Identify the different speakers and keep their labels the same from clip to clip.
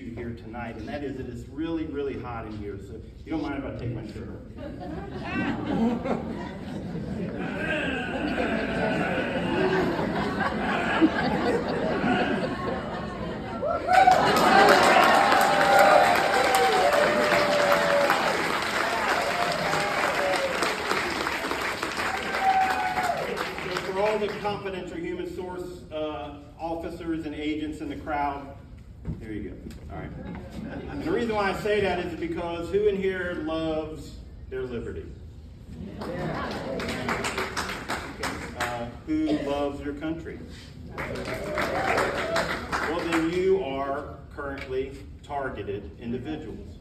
Speaker 1: issue here tonight, and that is that it's really, really hot in here. So if you don't mind if I take my shirt the confidential human source officers and agents in the crowd. There you go. All right. And the reason why I say that is because who in here loves their liberty? Who loves your country? Well, then you are currently targeted individuals.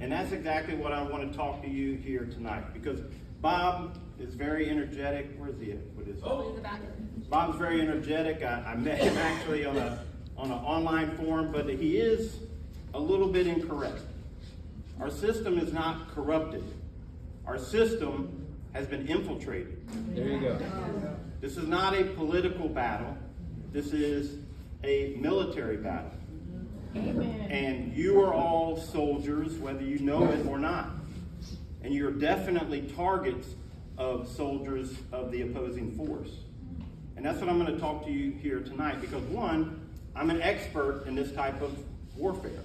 Speaker 1: And that's exactly what I want to talk to you here tonight, because Bob is very energetic. Where is he at? What is it?
Speaker 2: Oh, in the back.
Speaker 1: Bob's very energetic. I met him actually on an online forum, but he is a little bit incorrect. Our system is not corrupted. Our system has been infiltrated.
Speaker 3: There you go.
Speaker 1: This is not a political battle. This is a military battle.
Speaker 2: Amen.
Speaker 1: And you are all soldiers, whether you know it or not. And you're definitely targets of soldiers of the opposing force. And that's what I'm going to talk to you here tonight, because one, I'm an expert in this type of warfare,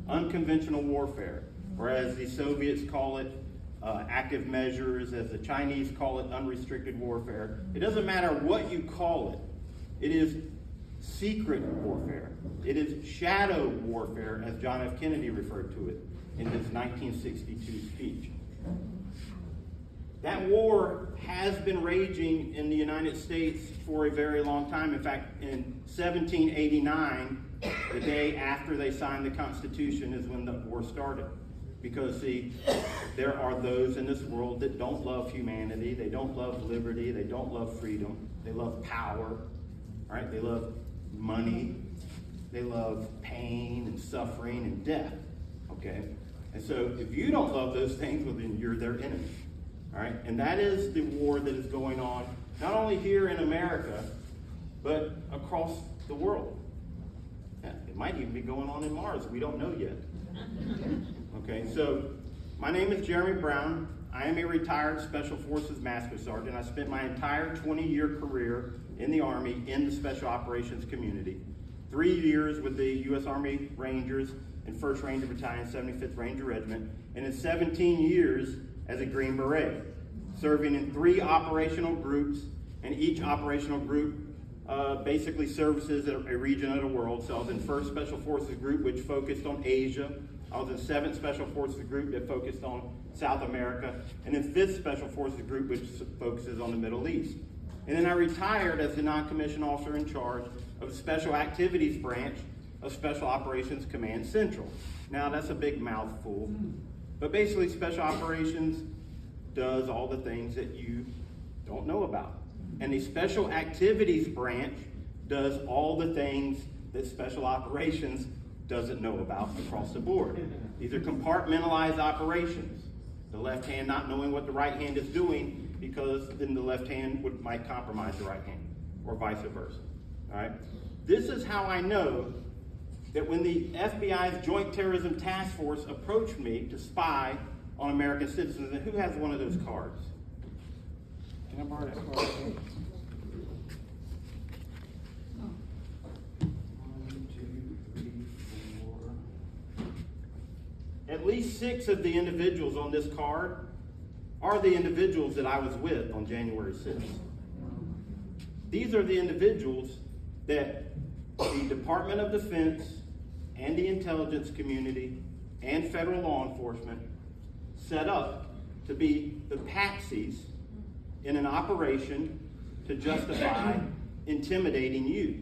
Speaker 1: unconventional warfare, or as the Soviets call it, active measures, as the Chinese call it, unrestricted warfare. It doesn't matter what you call it. It is secret warfare. It is shadow warfare, as John F. Kennedy referred to it in his 1962 speech. That war has been raging in the United States for a very long time. In fact, in 1789, the day after they signed the Constitution, is when the war started. Because, see, there are those in this world that don't love humanity, they don't love liberty, they don't love freedom, they love power, right? They love money, they love pain and suffering and death, okay? And so if you don't love those things, well, then you're their enemy. All right, and that is the war that is going on, not only here in America, but across the world. Yeah, it might even be going on in Mars. We don't know yet. Okay, so my name is Jeremy Brown. I am a retired Special Forces Master Sergeant. I spent my entire 20-year career in the Army in the Special Operations community. 3 years with the U.S. Army Rangers and 1st Ranger Battalion, 75th Ranger Regiment, and in 17 years as a Green Beret, serving in 3 operational groups, and each operational group basically services a region of the world. So I was in 1st Special Forces Group, which focused on Asia. I was in 7th Special Forces Group that focused on South America, and in 5th Special Forces Group, which focuses on the Middle East. And then I retired as the non-commissioned officer in charge of the Special Activities Branch of Special Operations Command Central. Now, that's a big mouthful, but basically Special Operations does all the things that you don't know about. And the Special Activities Branch does all the things that Special Operations doesn't know about across the board. These are compartmentalized operations. The left hand not knowing what the right hand is doing, because then the left hand might compromise the right hand, or vice versa. All right? This is how I know that when the FBI's Joint Terrorism Task Force approached me to spy on American citizens, and who has one of those cards? Can I borrow that card? 1, 2, 3, 4. At least 6 of the individuals on this card are the individuals that I was with on January 6th. These are the individuals that the Department of Defense and the intelligence community and federal law enforcement set up to be the patsies in an operation to justify intimidating you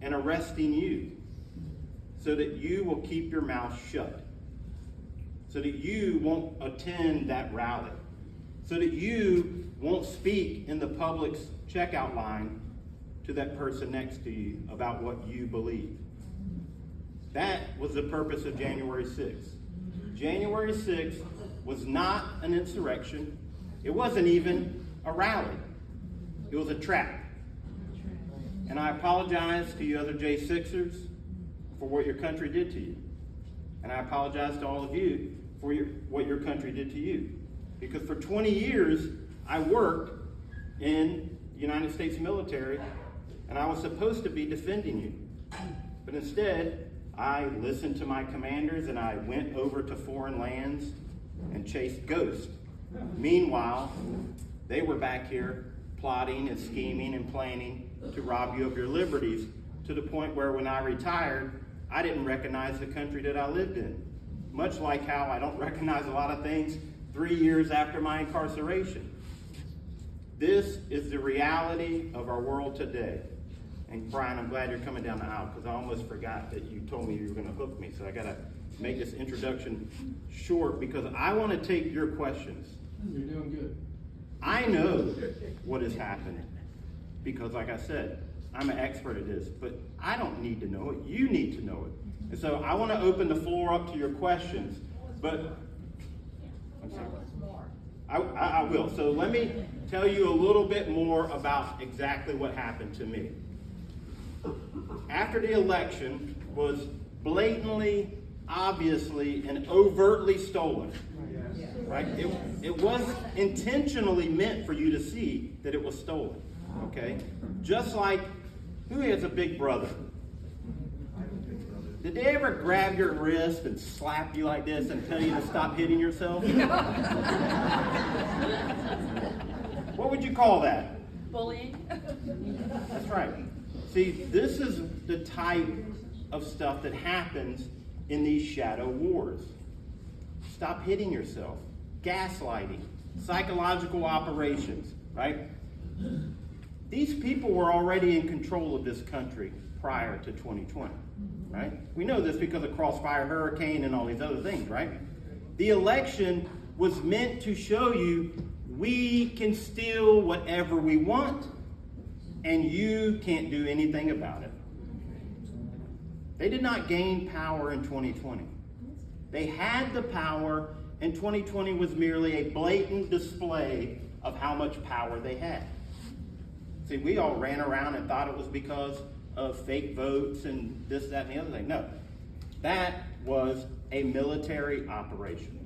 Speaker 1: and arresting you, so that you will keep your mouth shut, so that you won't attend that rally, so that you won't speak in the public's checkout line to that person next to you about what you believe. That was the purpose of January 6th. January 6th was not an insurrection. It wasn't even a rally. It was a trap. And I apologize to you other J6ers for what your country did to you. And I apologize to all of you for what your country did to you. Because for 20 years, I worked in the United States military, and I was supposed to be defending you. But instead, I listened to my commanders and I went over to foreign lands and chased ghosts. Meanwhile, they were back here plotting and scheming and planning to rob you of your liberties, to the point where when I retired, I didn't recognize the country that I lived in. Much like how I don't recognize a lot of things 3 years after my incarceration. This is the reality of our world today. And Brian, I'm glad you're coming down the aisle, because I almost forgot that you told me you were going to hook me. So I got to make this introduction short, because I want to take your questions.
Speaker 2: You're doing good.
Speaker 1: I know what is happening, because like I said, I'm an expert at this, but I don't need to know it. You need to know it. And so I want to open the floor up to your questions, but I'm sorry. I will. So let me tell you a little bit more about exactly what happened to me. After the election was blatantly, obviously, and overtly stolen, right? It was intentionally meant for you to see that it was stolen, okay? Just like, who has a big brother? Did they ever grab your wrist and slap you like this and tell you to stop hitting yourself? What would you call that?
Speaker 3: Bullying.
Speaker 1: That's right. See, this is the type of stuff that happens in these shadow wars. Stop hitting yourself. Gaslighting. Psychological operations, right? These people were already in control of this country prior to 2020, right? We know this because of Crossfire Hurricane and all these other things, right? The election was meant to show you we can steal whatever we want, and you can't do anything about it. They did not gain power in 2020. They had the power, and 2020 was merely a blatant display of how much power they had. See, we all ran around and thought it was because of fake votes and this, that, and the other thing. No, that was a military operation.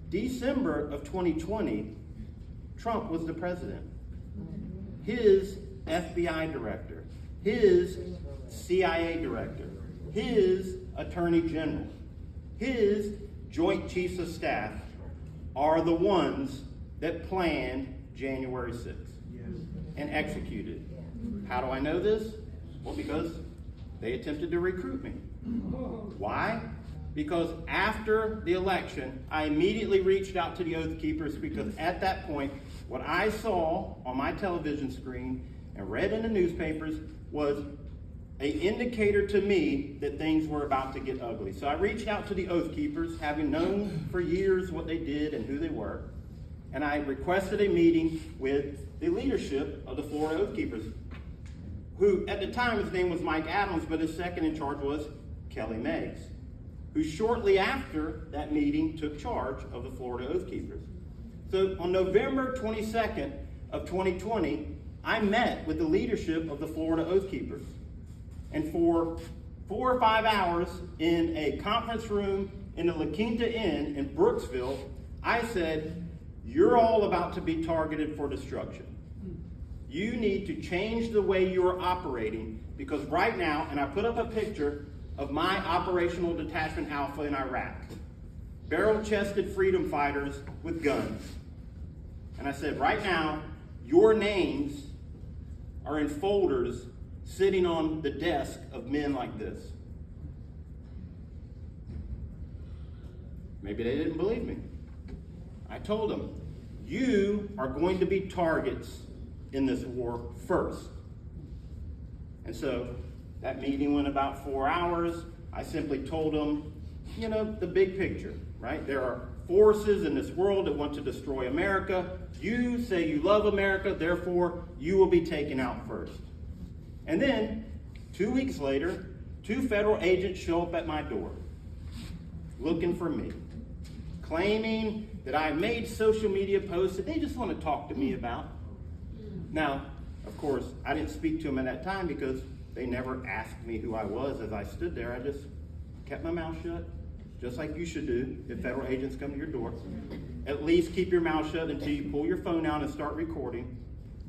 Speaker 1: December of 2020, Trump was the president. His FBI director, his CIA director, his attorney general, his joint chiefs of staff are the ones that planned January 6th and executed. How do I know this? Well, because they attempted to recruit me. Why? Because after the election, I immediately reached out to the Oath Keepers, because at that point, what I saw on my television screen and read in the newspapers was an indicator to me that things were about to get ugly. So I reached out to the Oath Keepers, having known for years what they did and who they were, and I requested a meeting with the leadership of the Florida Oath Keepers, who at the time his name was Mike Adams, but his second in charge was Kelly Meggs, who shortly after that meeting took charge of the Florida Oath Keepers. So on November 22nd of 2020, I met with the leadership of the Florida Oath Keepers. And for 4 or 5 hours in a conference room in the La Quinta Inn in Brooksville, I said, you're all about to be targeted for destruction. You need to change the way you're operating, because right now, and I put up a picture of my operational detachment Alpha in Iraq, barrel-chested freedom fighters with guns. And I said, right now, your names are in folders sitting on the desk of men like this. Maybe they didn't believe me. I told them, you are going to be targets in this war first. And so that meeting went about 4 hours. I simply told them, you know, the big picture, right? There are forces in this world that want to destroy America. You say you love America, therefore you will be taken out first. And then 2 weeks later, 2 federal agents show up at my door looking for me, claiming that I made social media posts that they just want to talk to me about. Now, of course, I didn't speak to them at that time because They never asked me who I was as I stood there. I just kept my mouth shut, just like you should do if federal agents come to your door. At least keep your mouth shut until you pull your phone out and start recording.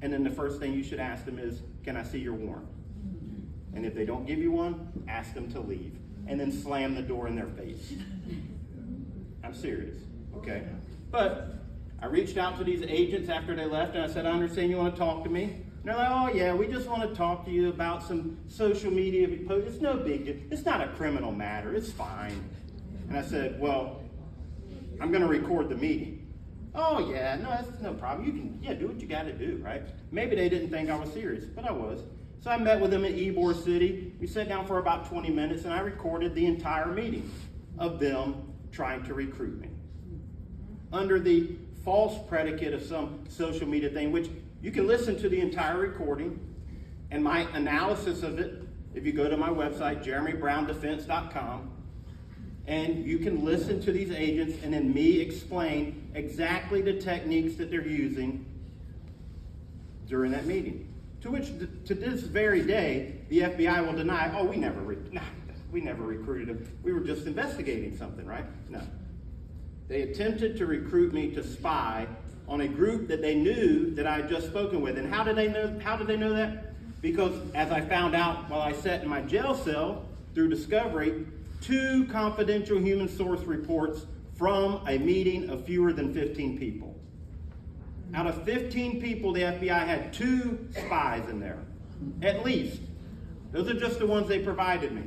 Speaker 1: And then the first thing you should ask them is, can I see your warrant? And if they don't give you one, ask them to leave. And then slam the door in their face. I'm serious, okay? But I reached out to these agents after they left, and I said, I understand you want to talk to me. And they're like, oh yeah, we just want to talk to you about some social media posts. It's no big deal. It's not a criminal matter. It's fine. And I said, well, I'm going to record the meeting. Oh yeah, no, that's no problem. You can, do what you got to do, right? Maybe they didn't think I was serious, but I was. So I met with them in Ybor City. We sat down for about 20 minutes, and I recorded the entire meeting of them trying to recruit me under the false predicate of some social media thing, which you can listen to the entire recording and my analysis of it if you go to my website, jeremybrowndefense.com, and you can listen to these agents and then me explain exactly the techniques that they're using during that meeting. To which, to this very day, the FBI will deny, oh, we never recruited him. We were just investigating something, right? No. They attempted to recruit me to spy on a group that they knew that I had just spoken with. And how did they know that? Because as I found out while I sat in my jail cell through discovery, 2 confidential human source reports from a meeting of fewer than 15 people. Out of 15 people, the FBI had 2 spies in there, at least. Those are just the ones they provided me.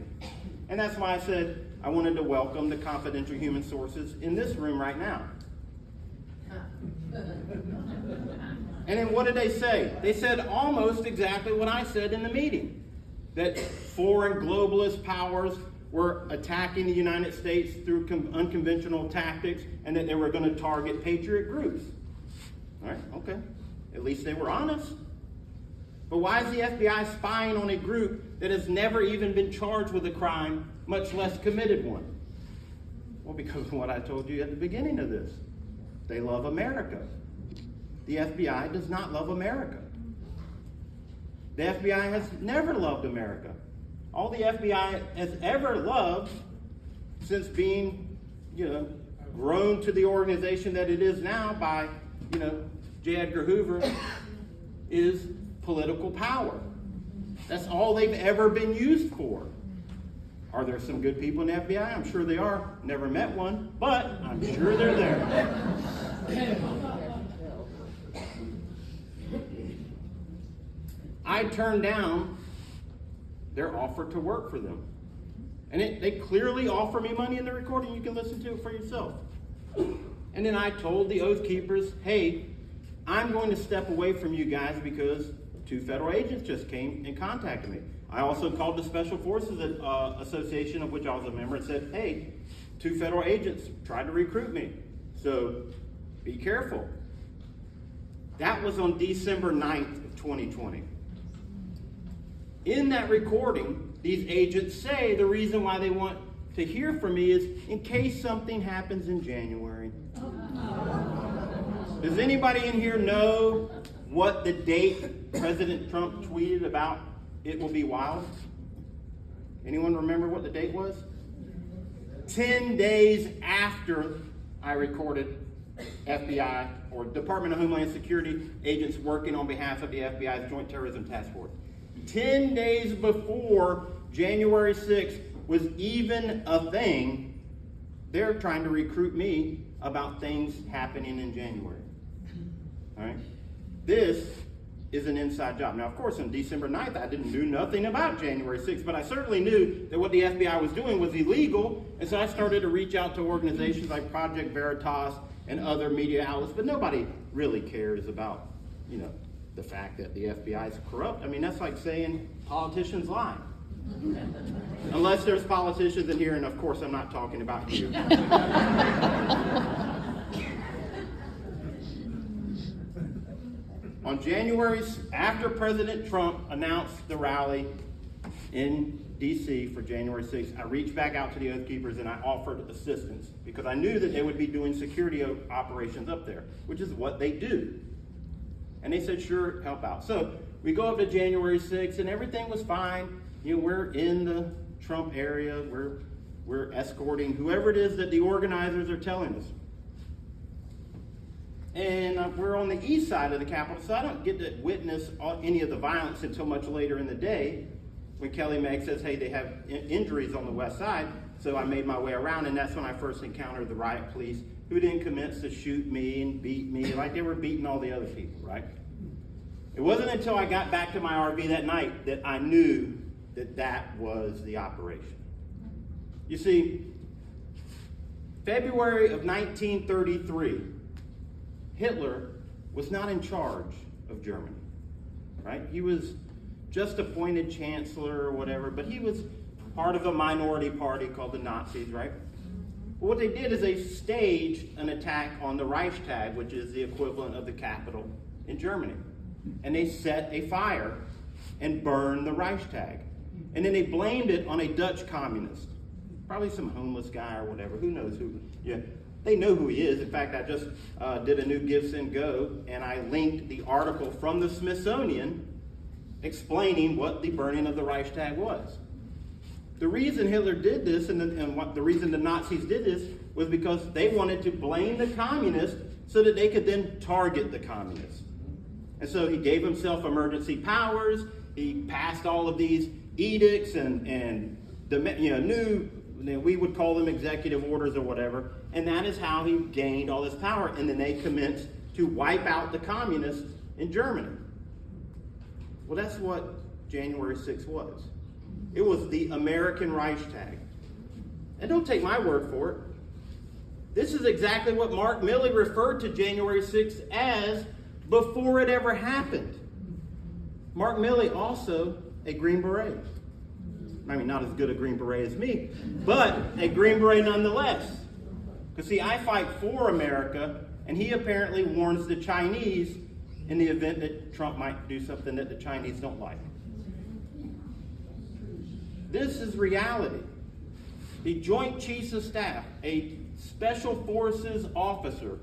Speaker 1: And that's why I said I wanted to welcome the confidential human sources in this room right now. And then what did they say? They said almost exactly what I said in the meeting, that foreign globalist powers were attacking the United States through unconventional tactics, and that they were going to target patriot groups. All right, okay. At least they were honest. But why is the FBI spying on a group that has never even been charged with a crime, much less committed one? Well, because of what I told you at the beginning of this. They love America. The FBI does not love America. The FBI has never loved America. All the FBI has ever loved, since being, grown to the organization that it is now by, J. Edgar Hoover, is political power. That's all they've ever been used for. Are there some good people in the FBI? I'm sure they are. Never met one, but I'm sure they're there. I turned down their offer to work for them. And they clearly offer me money in the recording. You can listen to it for yourself. And then I told the Oath Keepers, hey, I'm going to step away from you guys because 2 federal agents just came and contacted me. I also called the Special Forces Association, of which I was a member, and said, hey, 2 federal agents tried to recruit me. So be careful. That was on December 9th of 2020. In that recording, these agents say the reason why they want to hear from me is in case something happens in January. Does anybody in here know what the date President Trump tweeted about it will be wild? Anyone remember what the date was? 10 days after I recorded FBI or Department of Homeland Security agents working on behalf of the FBI's Joint Terrorism Task Force. 10 days before January 6th was even a thing, they're trying to recruit me about things happening in January. All right? This is an inside job. Now, of course, on December 9th, I didn't know nothing about January 6th, but I certainly knew that what the FBI was doing was illegal, and so I started to reach out to organizations like Project Veritas and other media outlets, but nobody really cares about, the fact that the FBI is corrupt. I mean, that's like saying politicians lie. Unless there's politicians in here, and of course I'm not talking about you. On January, after President Trump announced the rally in D.C. for January 6th, I reached back out to the Oath Keepers and I offered assistance because I knew that they would be doing security operations up there, which is what they do. And they said, sure, help out. So we go up to January 6th and everything was fine. we're in the Trump area, we're escorting whoever it is that the organizers are telling us. And we're on the east side of the Capitol, so I don't get to witness any of the violence until much later in the day when Kelly Meg says, hey, they have injuries on the west side. So I made my way around, and that's when I first encountered the riot police, who then commenced to shoot me and beat me like they were beating all the other people, right? It wasn't until I got back to my RV that night that I knew that that was the operation. You see, February of 1933, Hitler was not in charge of Germany, right? He was just appointed chancellor or whatever, but he was part of a minority party called the Nazis, right? Well, what they did is they staged an attack on the Reichstag, which is the equivalent of the Capitol in Germany. And they set a fire and burned the Reichstag. And then they blamed it on a Dutch communist, probably some homeless guy or whatever, who knows who. Yeah, they know who he is. In fact, I just did a new Give, Send, Go, and I linked the article from the Smithsonian explaining what the burning of the Reichstag was. The reason Hitler did this and the reason the Nazis did this was because they wanted to blame the communists so that they could then target the communists. And so he gave himself emergency powers. He passed all of these edicts and we would call them executive orders or whatever. And that is how he gained all this power. And then they commenced to wipe out the communists in Germany. Well, that's what January 6th was. It was the American Reichstag. And don't take my word for it. This is exactly what Mark Milley referred to January 6th as before it ever happened. Mark Milley, also a Green Beret. I mean, not as good a Green Beret as me, but a Green Beret nonetheless. Because see, I fight for America, and he apparently warns the Chinese in the event that Trump might do something that the Chinese don't like. This is reality. The Joint Chiefs of Staff, a Special Forces officer,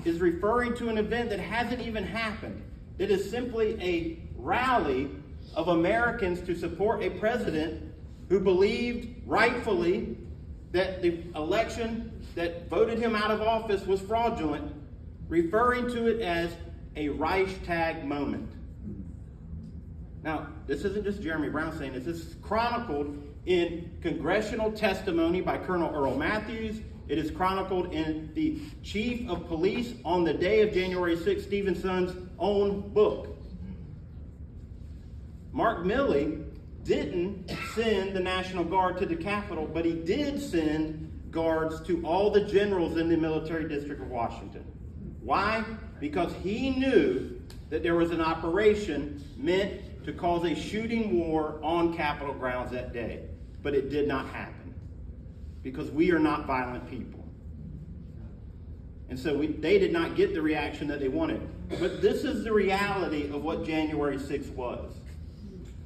Speaker 1: is referring to an event that hasn't even happened. It is simply a rally of Americans to support a president who believed rightfully that the election that voted him out of office was fraudulent, referring to it as a Reichstag moment. Now, this isn't just Jeremy Brown saying this. This is chronicled in congressional testimony by Colonel Earl Matthews. It is chronicled in the Chief of Police on the day of January 6th, Stevenson's own book. Mark Milley didn't send the National Guard to the Capitol, but he did send guards to all the generals in the military district of Washington. Why? Because he knew that there was an operation meant to cause a shooting war on Capitol grounds that day. But it did not happen. Because we are not violent people. And so they did not get the reaction that they wanted. But this is the reality of what January 6th was.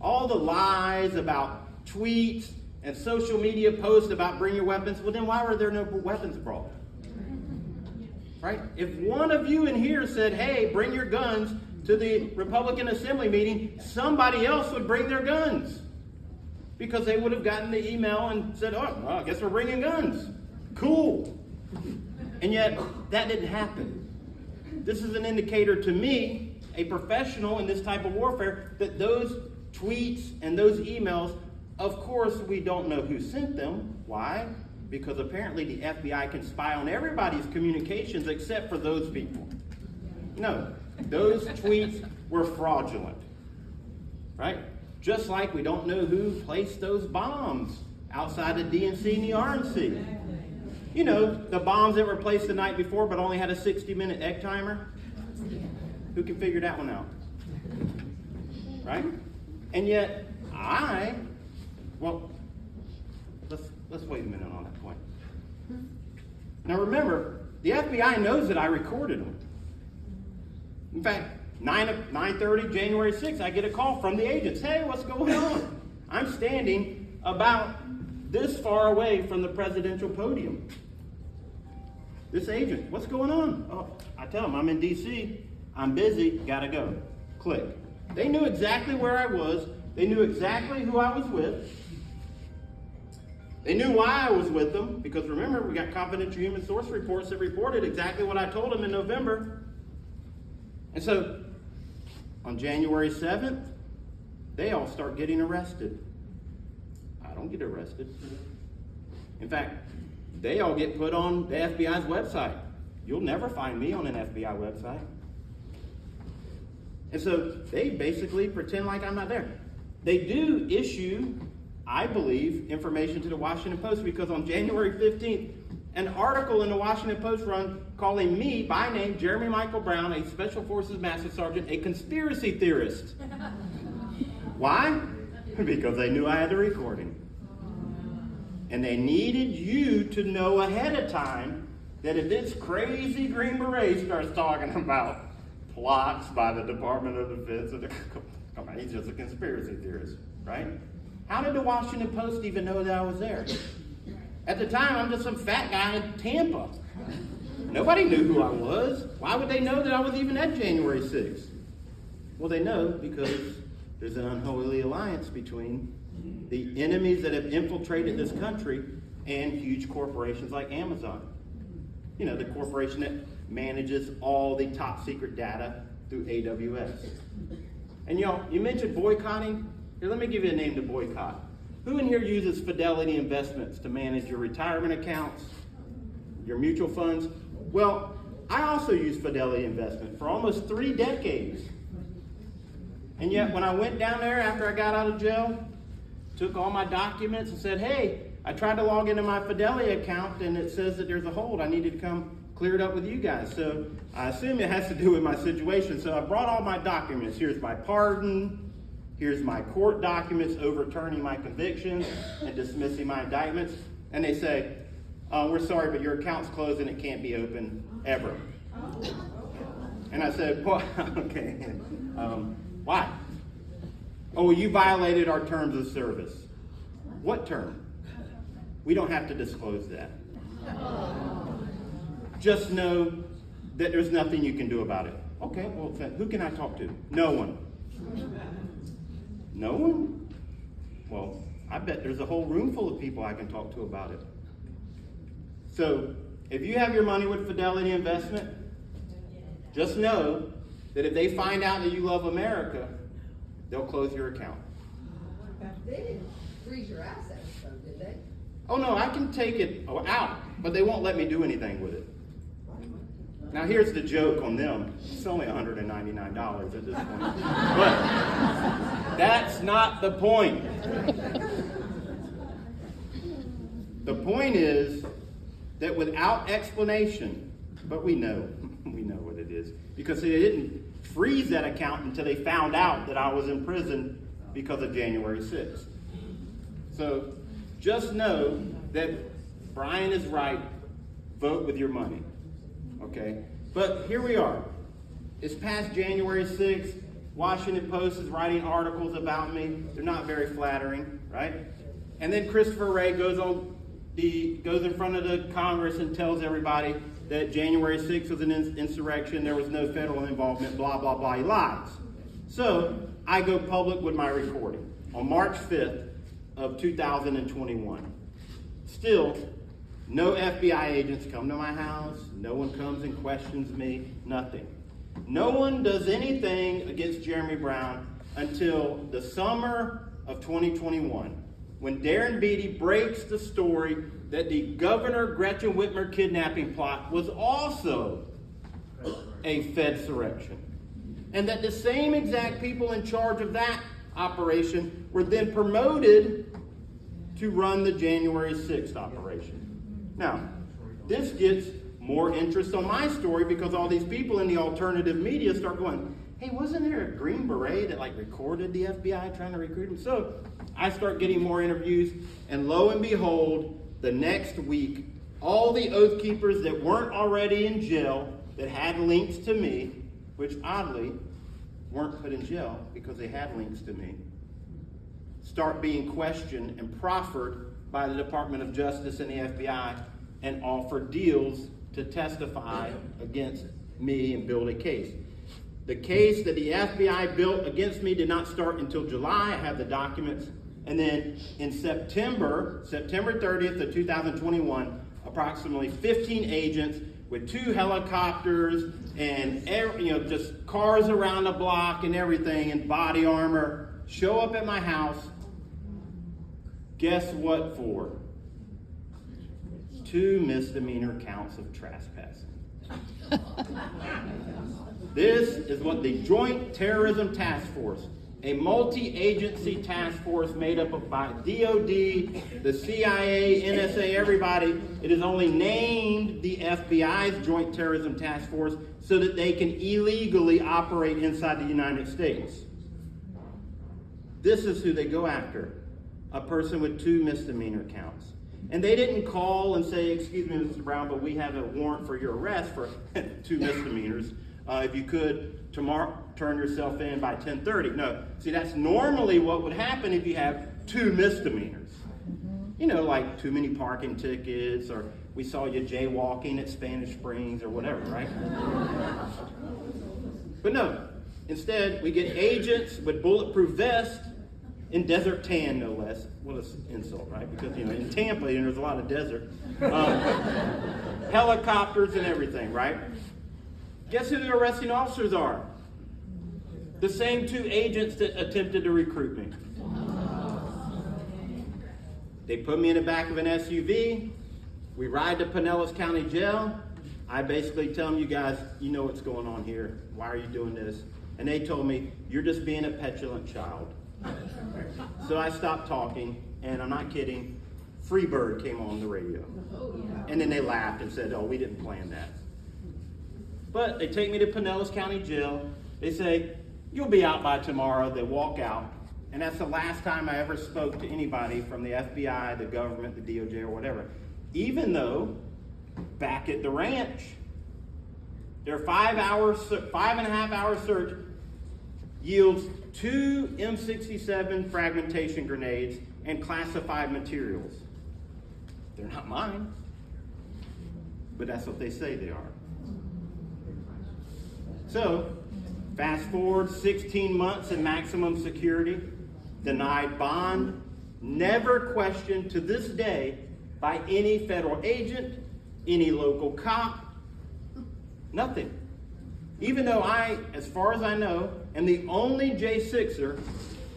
Speaker 1: All the lies about tweets and social media posts about bring your weapons, well then why were there no weapons brought? Right? If one of you in here said, hey, bring your guns to the Republican Assembly meeting, somebody else would bring their guns. Because they would have gotten the email and said, oh, well, I guess we're bringing guns. Cool. And yet, that didn't happen. This is an indicator to me, a professional in this type of warfare, that those tweets and those emails, of course, we don't know who sent them. Why? Because apparently the FBI can spy on everybody's communications except for those people. No, those tweets were fraudulent. Right? Just like we don't know who placed those bombs outside the DNC and the RNC. You know, the bombs that were placed the night before but only had a 60-minute egg timer. Who can figure that one out? Right? And yet, let's wait a minute on that point. Now remember, the FBI knows that I recorded them. In fact, 9:30, January 6th, I get a call from the agents. Hey, what's going on? I'm standing about this far away from the presidential podium. This agent, what's going on? Oh, I tell them, I'm in D.C., I'm busy, gotta go. Click. They knew exactly where I was They knew exactly who I was with. They knew why I was with them, because remember, we got confidential human source reports that reported exactly what I told them in November. And so, on January 7th, they all start getting arrested. I don't get arrested. In fact, they all get put on the FBI's website. You'll never find me on an FBI website. And so they basically pretend like I'm not there. They do issue, I believe, information to the Washington Post, because on January 15th, an article in the Washington Post run calling me by name, Jeremy Michael Brown, a Special Forces Master Sergeant, a conspiracy theorist. Why? Because they knew I had the recording. And they needed you to know ahead of time that if this crazy Green Beret starts talking about plots by the Department of Defense, come on, he's just a conspiracy theorist, right? How did the Washington Post even know that I was there? At the time, I'm just some fat guy in Tampa. Nobody knew who I was. Why would they know that I was even at January 6th? Well, they know because there's an unholy alliance between the enemies that have infiltrated this country and huge corporations like Amazon. You know, the corporation that manages all the top secret data through AWS. And y'all, you mentioned boycotting. Here, let me give you a name to boycott. Who in here uses Fidelity Investments to manage your retirement accounts, your mutual funds? Well, I also use Fidelity Investment for almost 3 decades. And yet, when I went down there after I got out of jail, took all my documents and said, hey, I tried to log into my Fidelity account and it says that there's a hold. I need to come clear it up with you guys. So I assume it has to do with my situation. So I brought all my documents. Here's my pardon. Here's my court documents overturning my convictions and dismissing my indictments. And they say, we're sorry, but your account's closed and it can't be open ever. And I said, well, okay. Why? Oh, well, you violated our terms of service. What term? We don't have to disclose that. Just know that there's nothing you can do about it. Okay, well, who can I talk to? No one. No one? Well, I bet there's a whole room full of people I can talk to about it. So, if you have your money with Fidelity Investment, just know that if they find out that you love America, they'll close your account.
Speaker 2: They didn't freeze your assets, though, did they?
Speaker 1: Oh no, I can take it out, but they won't let me do anything with it. Now here's the joke on them. It's only $199 at this point. But that's not the point. The point is that without explanation, but we know what it is, because they didn't freeze that account until they found out that I was in prison because of January 6th. So just know that Brian is right. Vote with your money. Okay? But here we are. It's past January 6th. Washington Post is writing articles about me. They're not very flattering, right? And then Christopher Wray goes in front of the Congress and tells everybody that January 6th was an insurrection, there was no federal involvement, blah, blah, blah. He lies. So I go public with my recording on March 5th of 2021. Still, no FBI agents come to my house. No one comes and questions me. Nothing. No one does anything against Jeremy Brown until the summer of 2021, when Darren Beatty breaks the story that the Governor Gretchen Whitmer kidnapping plot was also a Fedsurrection. And that the same exact people in charge of that operation were then promoted to run the January 6th operation. Now, this gets more interest on my story because all these people in the alternative media start going, hey, wasn't there a Green Beret that recorded the FBI trying to recruit him? So I start getting more interviews, and lo and behold, the next week, all the Oath Keepers that weren't already in jail, that had links to me, which oddly weren't put in jail because they had links to me, start being questioned and proffered by the Department of Justice and the FBI and offered deals to testify against me and build a case. The case that the FBI built against me did not start until July. I have the documents. And then in September 30th of 2021, approximately 15 agents with 2 helicopters and just cars around the block and everything and body armor show up at my house. Guess what for? 2 misdemeanor counts of trespassing. This is what the Joint Terrorism Task Force, a multi-agency task force made up of by DOD, the CIA, NSA, everybody. It is only named the FBI's Joint Terrorism Task Force so that they can illegally operate inside the United States. This is who they go after, a person with 2 misdemeanor counts. And they didn't call and say, excuse me, Mr. Brown, but we have a warrant for your arrest for 2 misdemeanors. If you could, tomorrow, turn yourself in by 10:30. No, see, that's normally what would happen if you have 2 misdemeanors. You know, like too many parking tickets, or we saw you jaywalking at Spanish Springs or whatever, right? But no, instead, we get agents with bulletproof vests in desert tan, no less. What an insult, right? Because, in Tampa, there's a lot of desert. Helicopters and everything, right? Guess who the arresting officers are? The same 2 agents that attempted to recruit me. They put me in the back of an SUV. We ride to Pinellas County Jail. I basically tell them, you guys, you know what's going on here. Why are you doing this? And they told me, you're just being a petulant child. So I stopped talking, and I'm not kidding, Freebird came on the radio. And then they laughed and said, oh, we didn't plan that. But they take me to Pinellas County Jail. They say, you'll be out by tomorrow. They walk out. And that's the last time I ever spoke to anybody from the FBI, the government, the DOJ, or whatever. Even though back at the ranch, their 5.5-hour search yields 2 M67 fragmentation grenades and classified materials. They're not mine, but that's what they say they are. So, fast forward 16 months in maximum security, denied bond, never questioned to this day by any federal agent, any local cop, nothing. Even though I, as far as I know, am the only J6er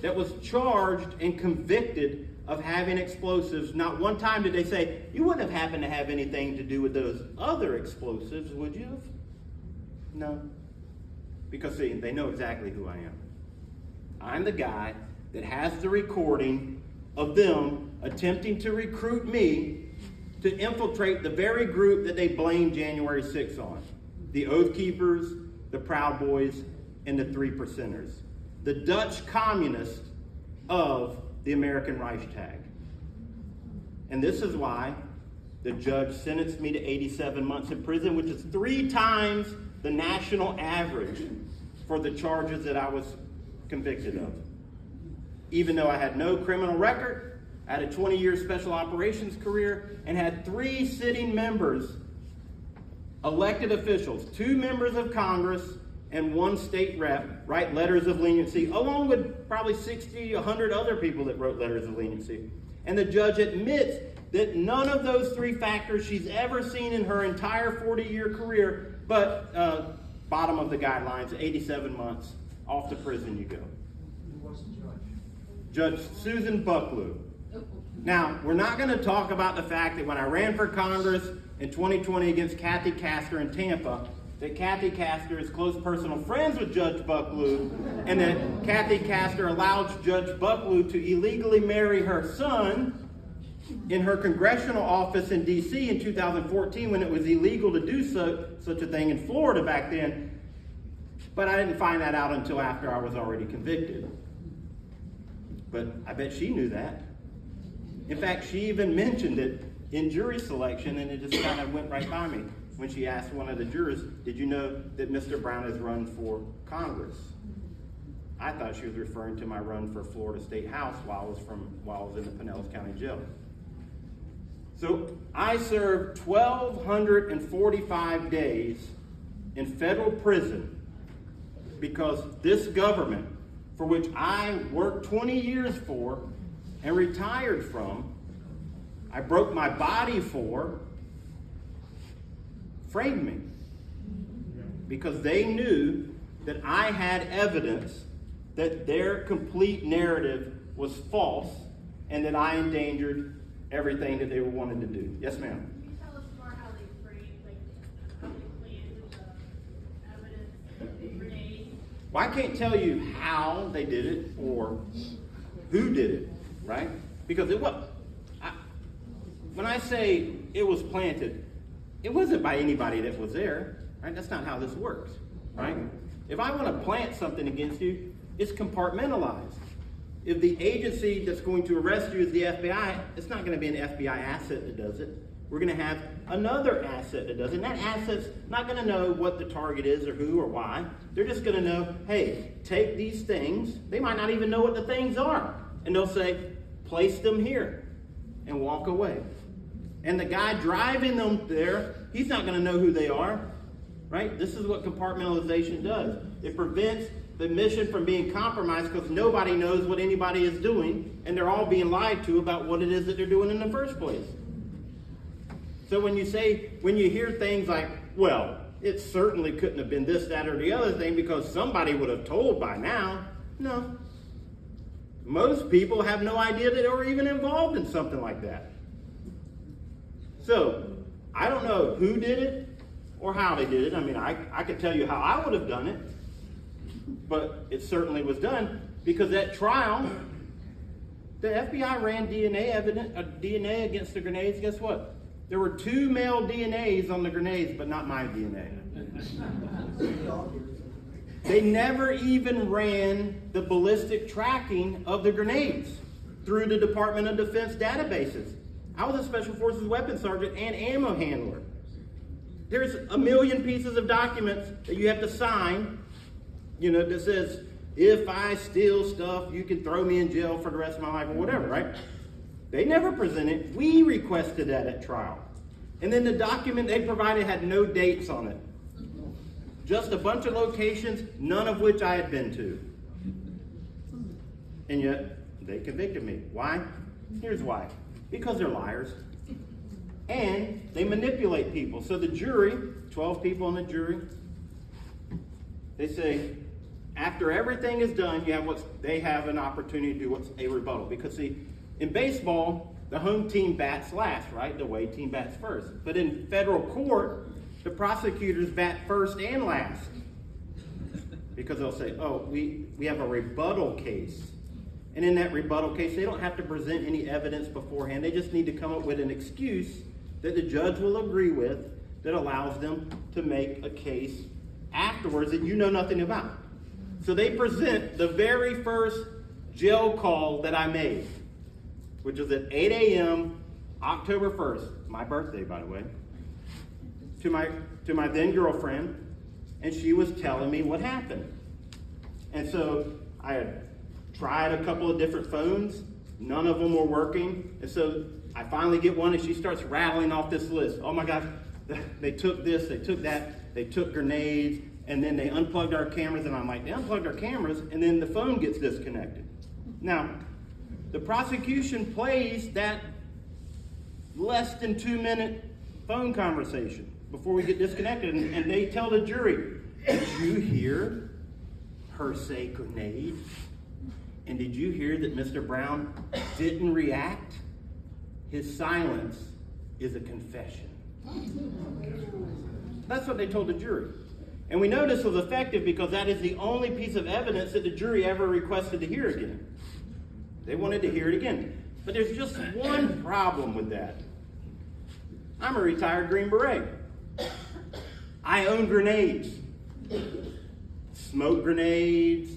Speaker 1: that was charged and convicted of having explosives. Not one time did they say, you wouldn't have happened to have anything to do with those other explosives, would you have? No. Because, see, they know exactly who I am. I'm the guy that has the recording of them attempting to recruit me to infiltrate the very group that they blamed January 6th on. The Oath Keepers, the Proud Boys, and the 3%ers. The Dutch communists of the American Reichstag. And this is why the judge sentenced me to 87 months in prison, which is 3 times the national average for the charges that I was convicted of. Even though I had no criminal record, I had a 20-year special operations career, and had 3 sitting members, elected officials, 2 members of Congress, and 1 state rep write letters of leniency, along with probably 60, 100 other people that wrote letters of leniency. And the judge admits that none of those 3 factors she's ever seen in her entire 40-year career, but bottom of the guidelines, 87 months, off to prison you go.
Speaker 3: Who was the judge?
Speaker 1: Judge Susan Bucklew. Now, we're not going to talk about the fact that when I ran for Congress in 2020 against Kathy Castor in Tampa, that Kathy Castor is close personal friends with Judge Bucklew, and that Kathy Castor allowed Judge Bucklew to illegally marry her son in her congressional office in D.C. in 2014 when it was illegal to do such a thing in Florida back then. But I didn't find that out until after I was already convicted. But I bet she knew that. In fact, she even mentioned it in jury selection, and it just kind of went right by me when she asked one of the jurors, did you know that Mr. Brown has run for Congress? I thought she was referring to my run for Florida State House while I was in the Pinellas County Jail. So I served 1,245 days in federal prison because this government, for which I worked 20 years for and retired from, I broke my body for, framed me. Because they knew that I had evidence that their complete narrative was false and that I endangered everything that they wanted to do. Yes, ma'am.
Speaker 3: Can you tell us more how they framed, like, how they planned the evidence, the grenades?
Speaker 1: Well, I can't tell you how they did it or who did it, right? Because it was, when I say it was planted, it wasn't by anybody that was there, right? That's not how this works, right? If I want to plant something against you, it's compartmentalized. If the agency that's going to arrest you is the FBI, it's not going to be an FBI asset that does it. We're going to have another asset that does it. And that asset's not going to know what the target is or who or why. They're just going to know, hey, take these things. They might not even know what the things are. And they'll say, place them here and walk away. And the guy driving them there, he's not going to know who they are, right? This is what compartmentalization does. It prevents the mission from being compromised because nobody knows what anybody is doing, and they're all being lied to about what it is that they're doing in the first place. So when you hear things like, well, it certainly couldn't have been this, that, or the other thing because somebody would have told by now. No. Most people have no idea that they were even involved in something like that. So, I don't know who did it or how they did it. I mean, I could tell you how I would have done it, but it certainly was done because at trial, the FBI ran DNA against the grenades. Guess what? There were 2 male DNAs on the grenades, but not my DNA. They never even ran the ballistic tracking of the grenades through the Department of Defense databases. I was a Special Forces weapons sergeant and ammo handler. There's a million pieces of documents that you have to sign, that says, if I steal stuff, you can throw me in jail for the rest of my life or whatever, right? They never presented. We requested that at trial. And then the document they provided had no dates on it. Just a bunch of locations, none of which I had been to. And yet, they convicted me. Why? Here's why. Because they're liars. And they manipulate people. So the jury, 12 people on the jury, they say, after everything is done, they have an opportunity to do what's a rebuttal. Because see, in baseball, the home team bats last, right? The away team bats first. But in federal court, the prosecutors bat first and last. Because they'll say, oh, we have a rebuttal case. And in that rebuttal case, they don't have to present any evidence beforehand. They just need to come up with an excuse that the judge will agree with that allows them to make a case afterwards that you know nothing about. So they present the very first jail call that I made, which was at 8 a.m., October 1st, my birthday, by the way, to my then girlfriend, and she was telling me what happened. And so I had tried a couple of different phones. None of them were working. And so I finally get one, and she starts rattling off this list. Oh my gosh, they took this, they took that, they took grenades, and then they unplugged our cameras. And I'm like, they unplugged our cameras, and then the phone gets disconnected. Now, the prosecution plays that less than 2-minute phone conversation before we get disconnected. And they tell the jury, did you hear her say grenade? And did you hear that Mr. Brown didn't react? His silence is a confession. That's what they told the jury. And we know this was effective because that is the only piece of evidence that the jury ever requested to hear again. They wanted to hear it again. But there's just one problem with that. I'm a retired Green Beret. I own grenades. Smoke grenades,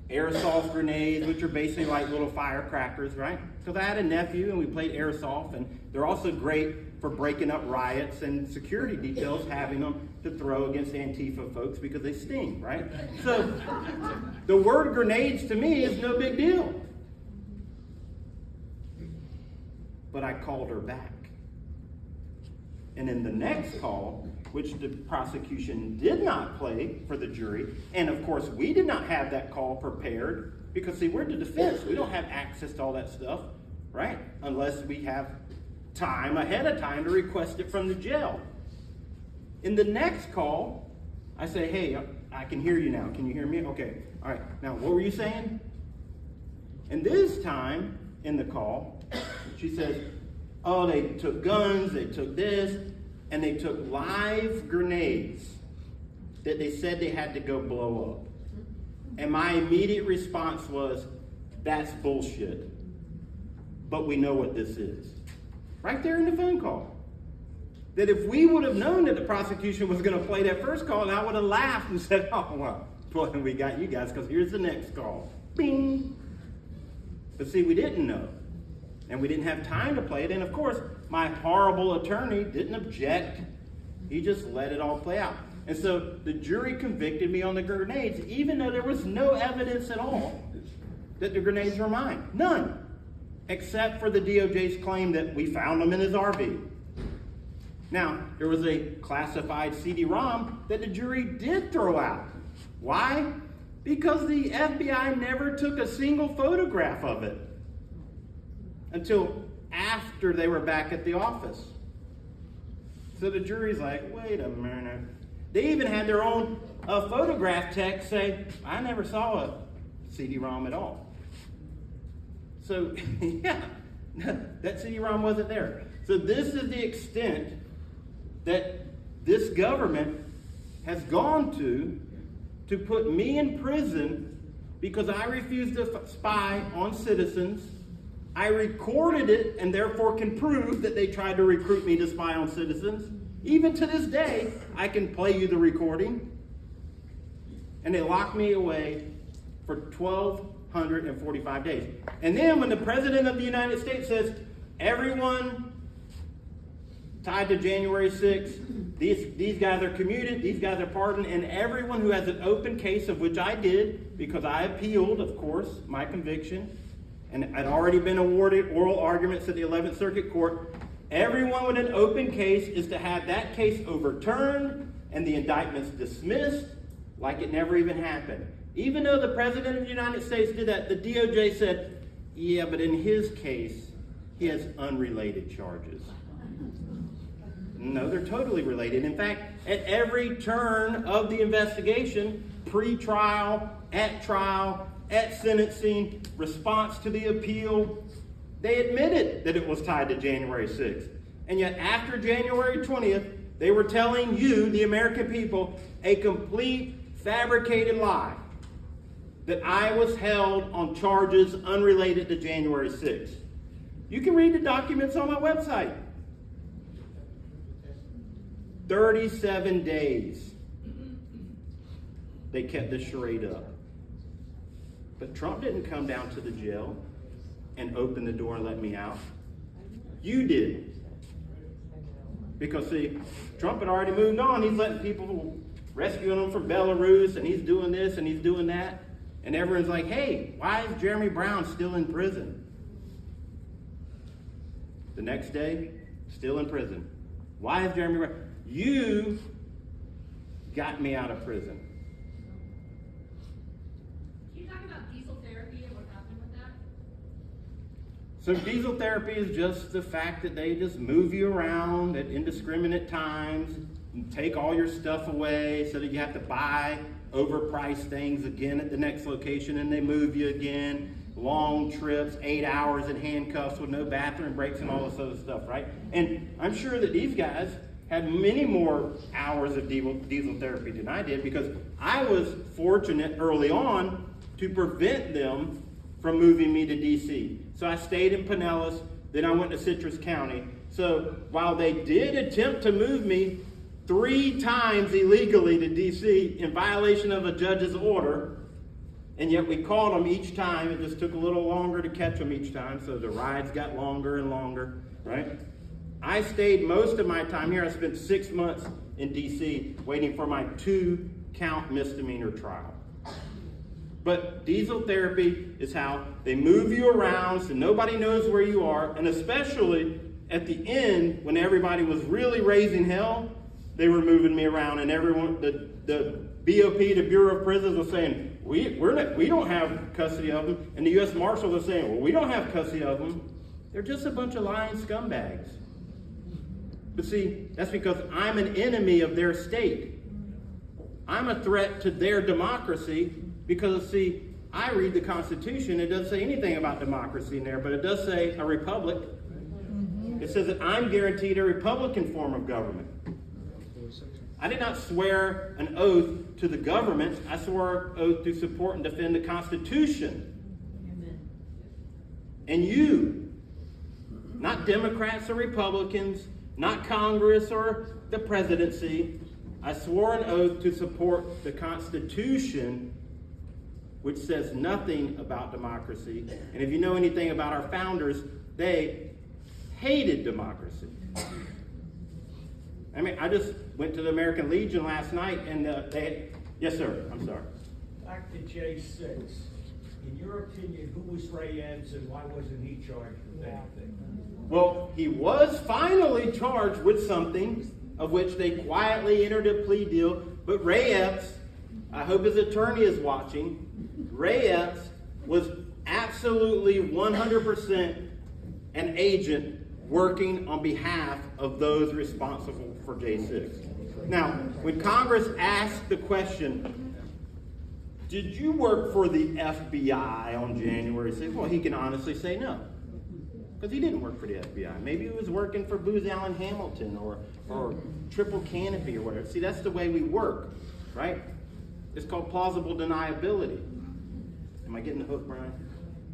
Speaker 1: airsoft grenades, which are basically like little firecrackers, right? Because I had a nephew and we played airsoft, and they're also great for breaking up riots and security details, having them to throw against Antifa folks because they sting, right? So the word grenades to me is no big deal. But I called her back. And in the next call, which the prosecution did not play for the jury, and of course we did not have that call prepared, because see, we're the defense. We don't have access to all that stuff, right? Unless we have time ahead of time to request it from the jail. In the next call, I say, hey, I can hear you now. Can you hear me? Okay. All right. Now, what were you saying? And this time in the call, she says, oh, they took guns, they took this, and they took live grenades that they said they had to go blow up. And my immediate response was, that's bullshit. But we know what this is. Right there in the phone call. That if we would have known that the prosecution was going to play that first call, I would have laughed and said, oh, well, we got you guys, because here's the next call. Bing. But see, we didn't know. And we didn't have time to play it. And of course, my horrible attorney didn't object. He just let it all play out. And so the jury convicted me on the grenades, even though there was no evidence at all that the grenades were mine. None. Except for the DOJ's claim that we found them in his RV. Now, there was a classified CD-ROM that the jury did throw out. Why? Because the FBI never took a single photograph of it until after they were back at the office. So the jury's like, wait a minute. They even had their own photograph tech say, I never saw a CD-ROM at all. So, yeah, that CD-ROM wasn't there. So this is the extent that this government has gone to put me in prison because I refused to spy on citizens. I recorded it and therefore can prove that they tried to recruit me to spy on citizens. Even to this day, I can play you the recording. And they locked me away for 1,245 days. And then when the President of the United States says, everyone tied to January 6th, these guys are commuted, these guys are pardoned, and everyone who has an open case, of which I did, because I appealed, of course, my conviction, and I'd already been awarded oral arguments at the 11th Circuit Court, everyone with an open case is to have that case overturned and the indictments dismissed like it never even happened. Even though the President of the United States did that, the DOJ said, yeah, but in his case, he has unrelated charges. No, they're totally related. In fact, at every turn of the investigation, pre-trial, at sentencing, response to the appeal, they admitted that it was tied to January 6th. And yet after January 20th, they were telling you, the American people, a complete fabricated lie that I was held on charges unrelated to January 6th. You can read the documents on my website. 37 days they kept this charade up. But Trump didn't come down to the jail and open the door and let me out. You did. Because see, Trump had already moved on. He's letting people, rescuing them from Belarus, and he's doing this and he's doing that. And everyone's like, hey, why is Jeremy Brown still in prison? The next day, still in prison. Why is Jeremy Brown? You got me out of prison.
Speaker 3: Can you talk about diesel therapy and what happened with that?
Speaker 1: So diesel therapy is just the fact that they just move you around at indiscriminate times and take all your stuff away so that you have to buy overpriced things again at the next location, and they move you again. Long trips, 8 hours in handcuffs with no bathroom breaks and all this other stuff, right? And I'm sure that these guys had many more hours of diesel therapy than I did, because I was fortunate early on to prevent them from moving me to DC. So I stayed in Pinellas, then I went to Citrus County. So while they did attempt to move me 3 times illegally to DC in violation of a judge's order, and yet we caught them each time, it just took a little longer to catch them each time, so the rides got longer and longer, right? I stayed most of my time here. I spent 6 months in DC waiting for my 2-count misdemeanor trial. But diesel therapy is how they move you around so nobody knows where you are, and especially at the end, when everybody was really raising hell, they were moving me around, and everyone, the BOP, the Bureau of Prisons, was saying, we don't have custody of them, and the U.S. Marshals was saying, well, we don't have custody of them. They're just a bunch of lying scumbags. But see, that's because I'm an enemy of their state. I'm a threat to their democracy because, see, I read the Constitution. It doesn't say anything about democracy in there, but it does say a republic. It says that I'm guaranteed a Republican form of government. I did not swear an oath to the government. I swore an oath to support and defend the Constitution.
Speaker 2: Amen.
Speaker 1: And you, not Democrats or Republicans, not Congress or the presidency, I swore an oath to support the Constitution, which says nothing about democracy. And if you know anything about our founders, they hated democracy. I mean, I just went to the American Legion last night, and yes, sir, I'm sorry.
Speaker 4: Back to J6. In your opinion, who was Ray Epps and why wasn't he charged with anything?
Speaker 1: Well, he was finally charged with something of which they quietly entered a plea deal, but Ray Epps, I hope his attorney is watching, Ray Epps was absolutely 100% an agent working on behalf of those responsible for J6. Now, when Congress asked the question, did you work for the FBI on January 6th? Well, he can honestly say no. Because he didn't work for the FBI. Maybe he was working for Booz Allen Hamilton or Triple Canopy or whatever. See, that's the way we work, right? It's called plausible deniability. Am I getting the hook, Brian?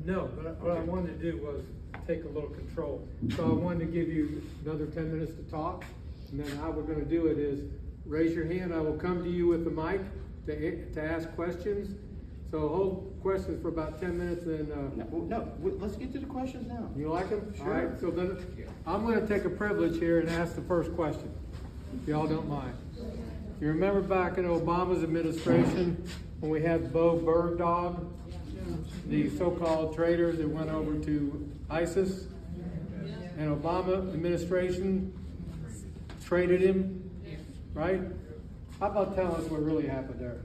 Speaker 5: No, but what I wanted to do was take a little control. So I wanted to give you another 10 minutes to talk, and then how we're going to do it is raise your hand. I will come to you with the mic to ask questions. So hold questions for about 10 minutes, then
Speaker 1: No, let's get to the questions now.
Speaker 5: you like them?
Speaker 1: Sure.
Speaker 5: All right, so then I'm going to take a privilege here and ask the first question, if y'all don't mind. You remember back in Obama's administration when we had Bo Bergdahl, the so-called traitor that went over to ISIS, and Obama administration traded him, right? How about telling us what really happened there?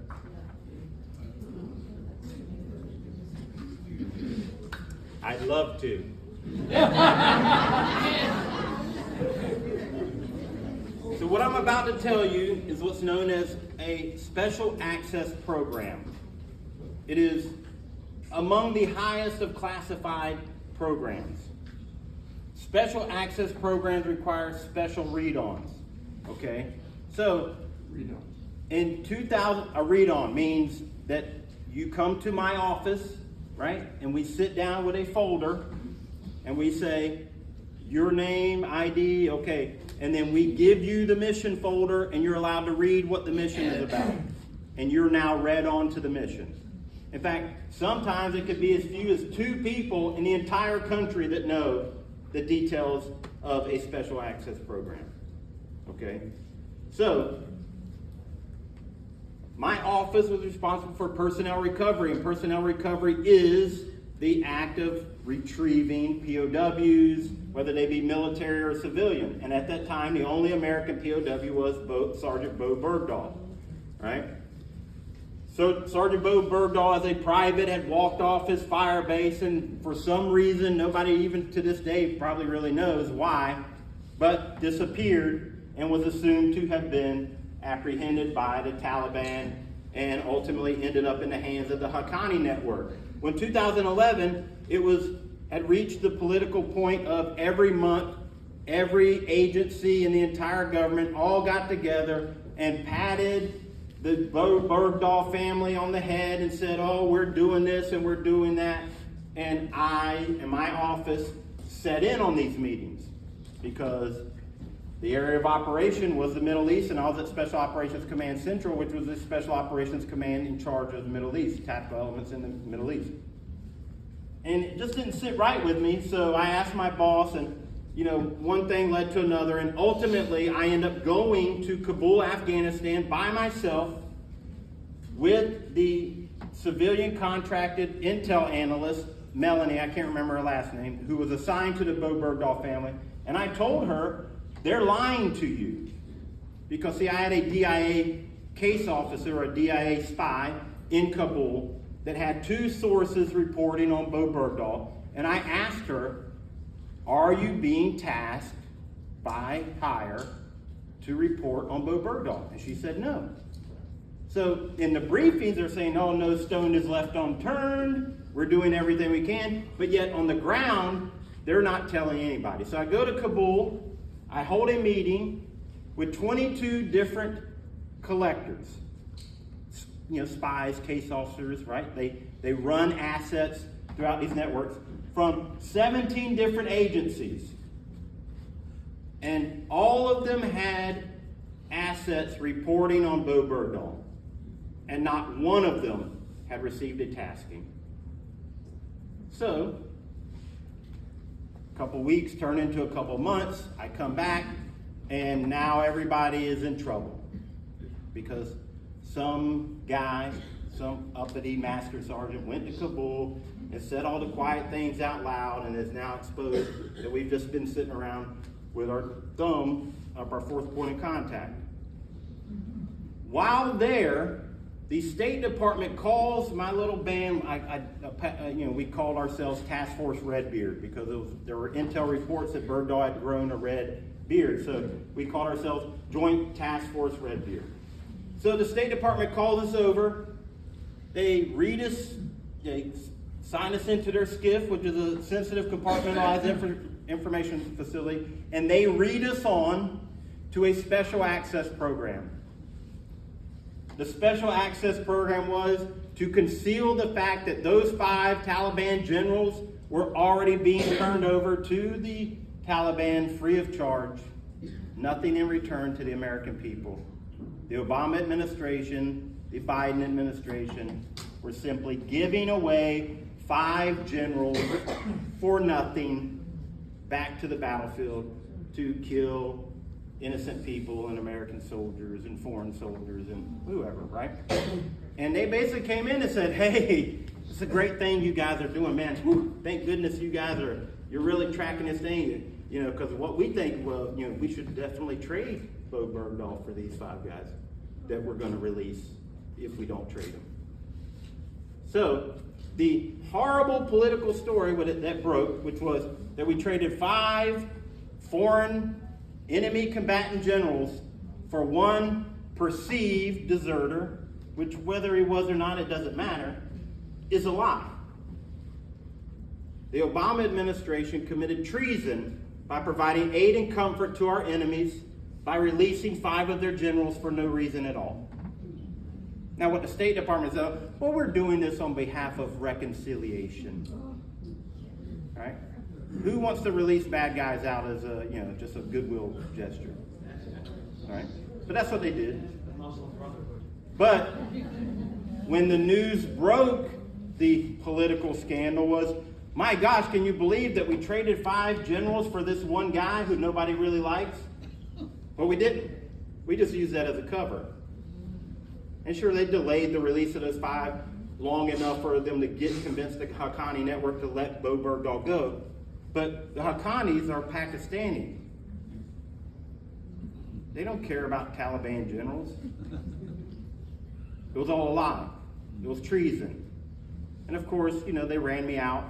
Speaker 1: I'd love to. So what I'm about to tell you is what's known as a special access program. It is among the highest of classified programs. Special access programs require special read-ons, okay? So, in 2000, a read-on means that you come to my office, right? And we sit down with a folder and we say, your name, ID, okay. And then we give you the mission folder and you're allowed to read what the mission is about. And you're now read on to the mission. In fact, sometimes it could be as few as 2 people in the entire country that know the details of a special access program. Okay? So, my office was responsible for personnel recovery, and personnel recovery is the act of retrieving POWs, whether they be military or civilian. And at that time, the only American POW was Sergeant Bo Bergdahl, right? So Sergeant Bo Bergdahl, as a private, had walked off his fire base, and for some reason, nobody even to this day probably really knows why, but disappeared and was assumed to have been apprehended by the Taliban and ultimately ended up in the hands of the Haqqani network. When 2011, it had reached the political point of every month, every agency in the entire government all got together and patted the Bo Bergdahl family on the head and said, oh, we're doing this and we're doing that. And I and my office sat in on these meetings because the area of operation was the Middle East, and I was at Special Operations Command Central, which was the Special Operations Command in charge of the Middle East, tactical elements in the Middle East. And it just didn't sit right with me, so I asked my boss, and one thing led to another, and ultimately I ended up going to Kabul, Afghanistan by myself with the civilian contracted intel analyst, Melanie, I can't remember her last name, who was assigned to the Bo Bergdahl family, And I told her, they're lying to you. Because see, I had a DIA case officer, or a DIA spy in Kabul that had 2 sources reporting on Bo Bergdahl. And I asked her, are you being tasked by hire to report on Bo Bergdahl? And she said no. So in the briefings, they're saying, oh, no stone is left unturned. We're doing everything we can. But yet on the ground, they're not telling anybody. So I go to Kabul. I hold a meeting with 22 different collectors. Spies, case officers, right? They run assets throughout these networks from 17 different agencies. And all of them had assets reporting on Bo Bergdahl. And not one of them had received a tasking. So, a couple weeks turn into a couple months. I come back, and now everybody is in trouble. Because some guy, some uppity master sergeant went to Kabul and said all the quiet things out loud and is now exposed that we've just been sitting around with our thumb up our 4th point of contact. While there, the State Department calls my little band. We called ourselves Task Force Redbeard because there were intel reports that Bergdahl had grown a red beard. So we called ourselves Joint Task Force Redbeard. So the State Department calls us over. They read us, they sign us into their SCIF, which is a sensitive compartmentalized information facility, and they read us on to a special access program. The special access program was to conceal the fact that those 5 Taliban generals were already being turned over to the Taliban free of charge, nothing in return to the American people. The Obama administration, the Biden administration were simply giving away 5 generals for nothing back to the battlefield to kill innocent people and American soldiers and foreign soldiers and whoever, right? And they basically came in and said, hey, it's a great thing you guys are doing, man. Whew, thank goodness you're really tracking this thing, because what we think, we should definitely trade Bo Bergdahl for these 5 guys that we're going to release if we don't trade them. So the horrible political story that broke, which was that we traded 5 foreign enemy combatant generals for 1 perceived deserter, which whether he was or not, it doesn't matter, is a lie. The Obama administration committed treason by providing aid and comfort to our enemies by releasing 5 of their generals for no reason at all. Now what the State Department said, well, we're doing this on behalf of reconciliation. All right? Who wants to release bad guys out as just a goodwill gesture? All right? But that's what they did. But when the news broke, the political scandal was, my gosh, can you believe that we traded 5 generals for this one guy who nobody really likes? Well, we didn't. We just used that as a cover. And sure, they delayed the release of those 5 long enough for them to convince the Haqqani network to let Bo Bergdahl go. But the Haqqanis are Pakistani. They don't care about Taliban generals. It was all a lie. It was treason. And of course, they ran me out.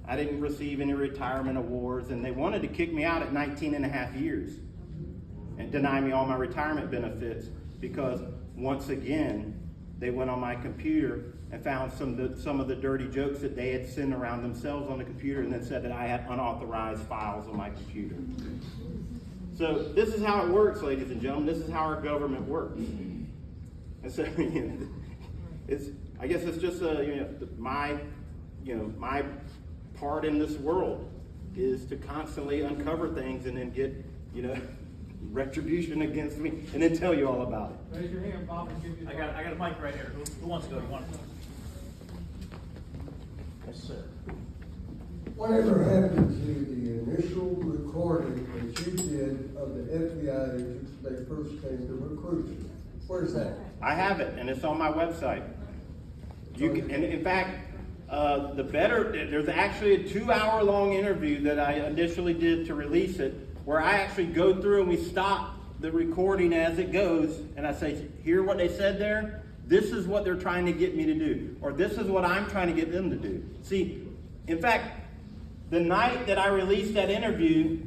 Speaker 1: I didn't receive any retirement awards, and they wanted to kick me out at 19 and a half years and deny me all my retirement benefits because, once again, they went on my computer and found some of the dirty jokes that they had sent around themselves on the computer and then said that I had unauthorized files on my computer. So this is how it works, ladies and gentlemen. This is how our government works. And so, I guess it's just my part in this world is to constantly uncover things and then get retribution against me and then tell you all about it.
Speaker 5: Raise your hand, Bob, and give you.
Speaker 6: I got a mic right here. Who wants to go? You want to go? Yes, sir.
Speaker 7: Whatever happened to the initial recording that you did of the FBI agents when they first came to recruit you? Where's that?
Speaker 1: I have it, and it's on my website. And in fact, there's actually a 2-hour-long interview that I initially did to release it where I actually go through and we stop the recording as it goes, and I say, hear what they said there? This is what they're trying to get me to do, or this is what I'm trying to get them to do. See, in fact, the night that I released that interview,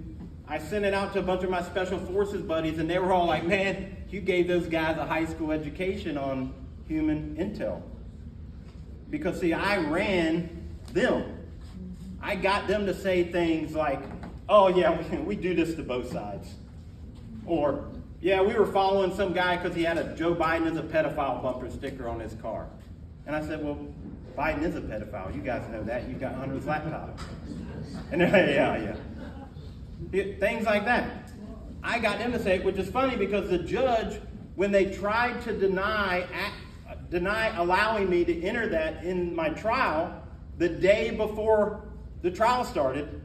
Speaker 1: I sent it out to a bunch of my special forces buddies, and they were all like, man, you gave those guys a high school education on human intel. Because see, I ran them. I got them to say things like, oh yeah, we do this to both sides. Or, yeah, we were following some guy because he had a Joe Biden is a pedophile bumper sticker on his car. And I said, well, Biden is a pedophile. You guys know that. You've got Hunter's laptop. And yeah. Things like that. I got them to say it, which is funny because the judge, when they tried to deny allowing me to enter that in my trial, the day before the trial started,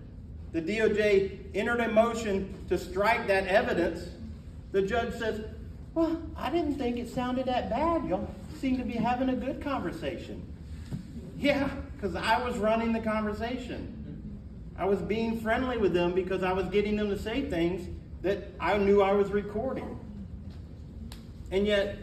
Speaker 1: the DOJ entered a motion to strike that evidence. The judge says, well, I didn't think it sounded that bad. Y'all seem to be having a good conversation. Yeah, because I was running the conversation. I was being friendly with them because I was getting them to say things that I knew I was recording. And yet,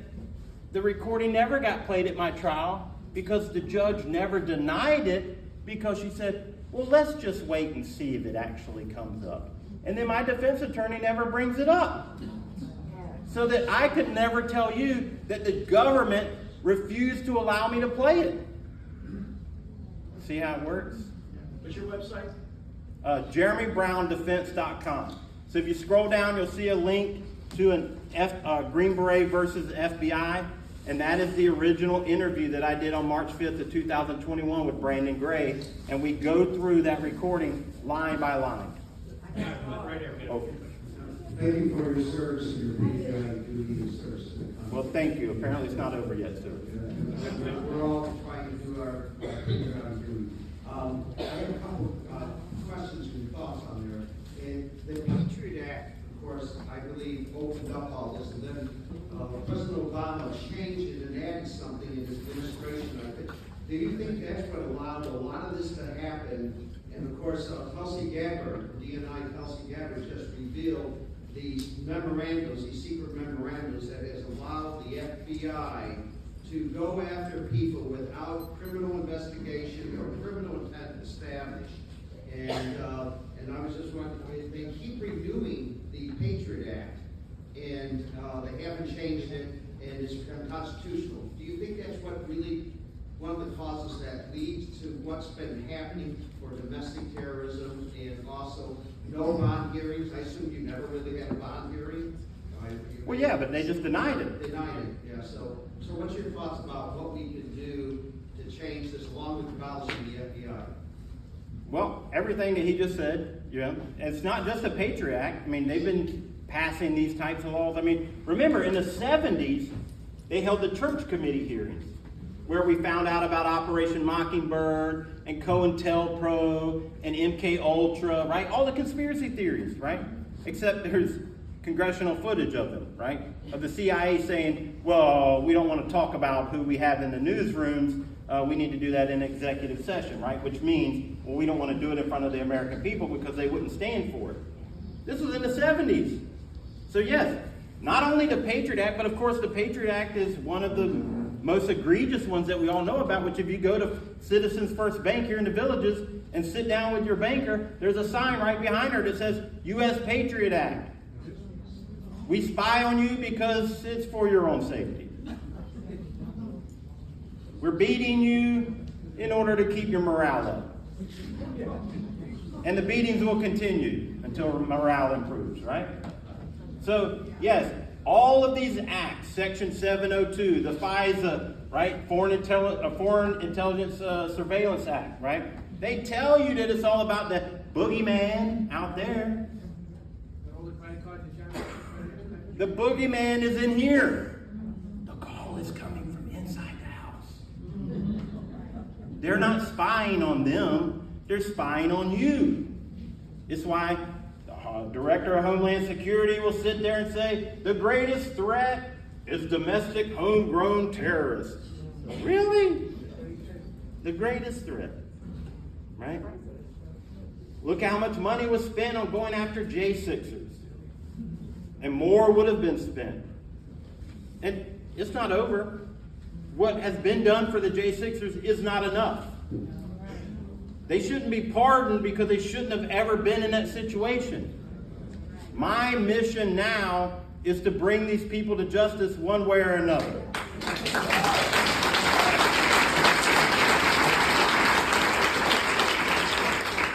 Speaker 1: the recording never got played at my trial because the judge never denied it because she said, well, let's just wait and see if it actually comes up. And then my defense attorney never brings it up. So that I could never tell you that the government refused to allow me to play it. See how it works?
Speaker 6: What's your website?
Speaker 1: JeremyBrownDefense.com. So if you scroll down, you'll see a link to a Green Beret versus FBI. And that is the original interview that I did on March 5th of 2021 with Brandon Gray. And we go through that recording line by line.
Speaker 6: Right here.
Speaker 1: Okay.
Speaker 7: Thank you for your service and your patriotic duty and service to the country.
Speaker 1: Well, thank you. Apparently it's not over yet, sir.
Speaker 7: We're all trying to do our patriotic duty. I have a couple questions and thoughts on there. And the Patriot Act, of course, I believe opened up all this, and then President Obama changed it and added something in his administration. I think. Do you think that's what allowed a lot of this to happen? And of course, Tulsi Gabbard, DNI Tulsi Gabbard, just revealed these memorandums, these secret memorandums that has allowed the FBI to go after people without criminal investigation or criminal intent established. And I was just wondering, they keep renewing the Patriot Act, and they haven't changed it, and it's unconstitutional. Do you think that's what really one of the causes that leads to what's been happening for domestic terrorism and also no bond hearings? I assume you never really had a bond hearing?
Speaker 1: Well, yeah, but they just denied it.
Speaker 7: Denied it, yeah. So what's your thoughts about what we can do to change this along with the policy of the FBI?
Speaker 1: Well, everything that he just said, it's not just the Patriot Act. I mean, they've been passing these types of laws. I mean, remember, in the 70s, they held the church committee hearings where we found out about Operation Mockingbird and COINTELPRO and MK Ultra, right? All the conspiracy theories, right? Except there's congressional footage of them, right? Of the CIA saying, well, we don't want to talk about who we have in the newsrooms. We need to do that in executive session, right? Which means, well, we don't want to do it in front of the American people because they wouldn't stand for it. This was in the 70s. So yes, not only the Patriot Act, but of course the Patriot Act is one of the most egregious ones that we all know about, which if you go to Citizens First Bank here in the Villages and sit down with your banker, there's a sign right behind her that says, U.S. Patriot Act. We spy on you because it's for your own safety. We're beating you in order to keep your morale up. And the beatings will continue until morale improves, right? So, yes, all of these acts, Section 702, the FISA, right? Foreign Intelligence Surveillance Act, right? They tell you that it's all about the boogeyman out there. The boogeyman is in here. The call is coming from inside the house. They're not spying on them. They're spying on you. It's why the Director of Homeland Security will sit there and say, the greatest threat is domestic homegrown terrorists. Really? The greatest threat, right? Look how much money was spent on going after J6ers. And more would have been spent. And it's not over. What has been done for the J6ers is not enough. They shouldn't be pardoned because they shouldn't have ever been in that situation. My mission now is to bring these people to justice one way or another.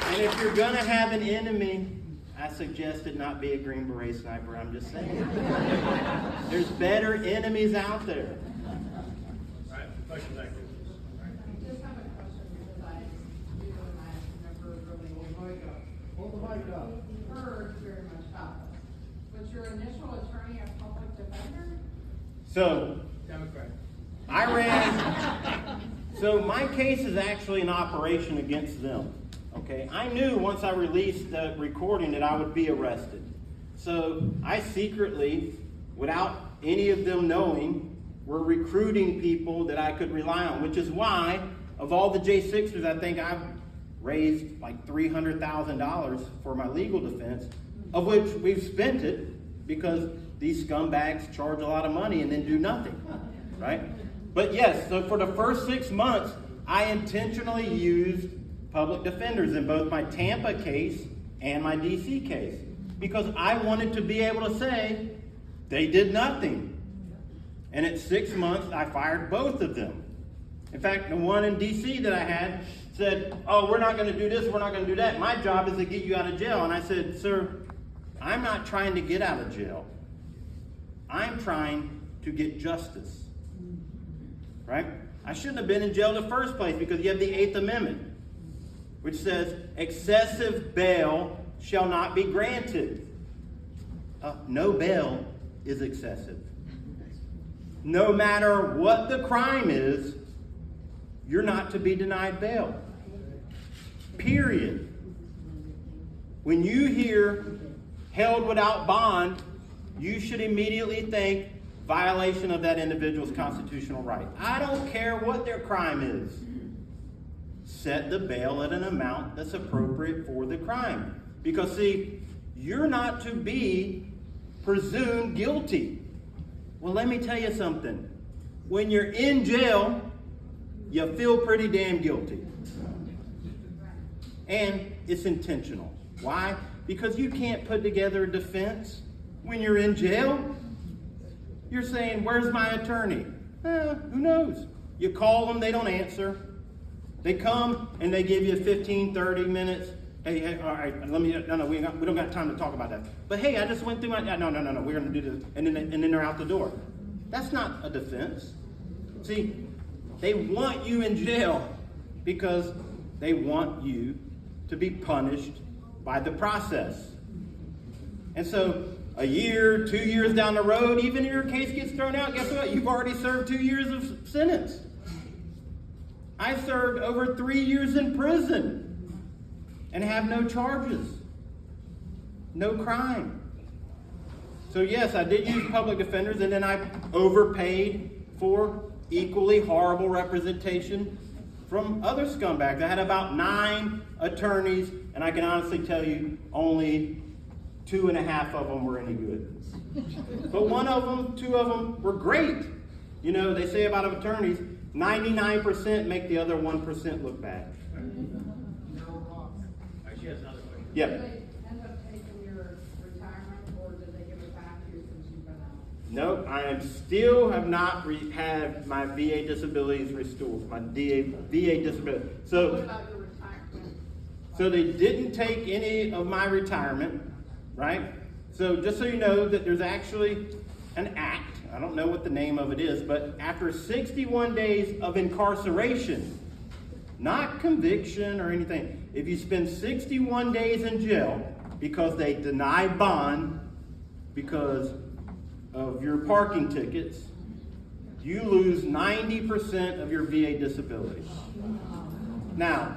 Speaker 1: And if you're going to have an enemy, I suggest it not be a Green Beret sniper. I'm just saying. There's better enemies out there.
Speaker 6: All right, question back there.
Speaker 8: I just have a question because you and I never really hold the mic up. Heard very much about this. Was your initial attorney a public defender?
Speaker 1: So,
Speaker 6: Democrat.
Speaker 1: so my case is actually an operation against them. Okay, I knew once I released the recording that I would be arrested. So I secretly, without any of them knowing, were recruiting people that I could rely on, which is why, of all the J6ers, I think I've raised like $300,000 for my legal defense, of which we've spent it because these scumbags charge a lot of money and then do nothing, right? But yes, so for the first 6 months, I intentionally used public defenders in both my Tampa case and my DC case because I wanted to be able to say they did nothing. And at 6 months, I fired both of them. In fact, the one in DC that I had said, oh, we're not going to do this, we're not going to do that. My job is to get you out of jail. And I said, sir, I'm not trying to get out of jail. I'm trying to get justice. Right? I shouldn't have been in jail in the first place because you have the 8th Amendment, which says excessive bail shall not be granted. No bail is excessive. No matter what the crime is, you're not to be denied bail. Period. When you hear held without bond, you should immediately think violation of that individual's constitutional right. I don't care what their crime is. Set the bail at an amount that's appropriate for the crime. Because see, you're not to be presumed guilty. Well, let me tell you something. When you're in jail, you feel pretty damn guilty. And it's intentional. Why? Because you can't put together a defense when you're in jail. You're saying, where's my attorney? Who knows? You call them, they don't answer. They come and they give you 15, 30 minutes. Hey, all right, we don't got time to talk about that. But hey, I just went through my, no, we're going to do this. And then they're out the door. That's not a defense. See, they want you in jail because they want you to be punished by the process. And so a year, 2 years down the road, even if your case gets thrown out, guess what? You've already served 2 years of sentence. I served over 3 years in prison and have no charges, no crime. So yes, I did use public defenders, and then I overpaid for equally horrible representation from other scumbags. I had about 9 attorneys, and I can honestly tell you only 2.5 of them were any good. But 2 of them were great. You know, they say about attorneys, 99% make the other 1% look bad.
Speaker 6: She has another question.
Speaker 1: Yeah.
Speaker 8: Did they end up taking your retirement, or did they give it back to you since you've been out?
Speaker 1: No, I still have not had my VA disabilities restored, my VA disability.
Speaker 8: What
Speaker 1: So
Speaker 8: about your retirement?
Speaker 1: they didn't take any of my retirement, right? So just so you know that there's actually an act, I don't know what the name of it is, but after 61 days of incarceration, not conviction or anything, if you spend 61 days in jail because they deny bond because of your parking tickets, you lose 90% of your VA disability. Now,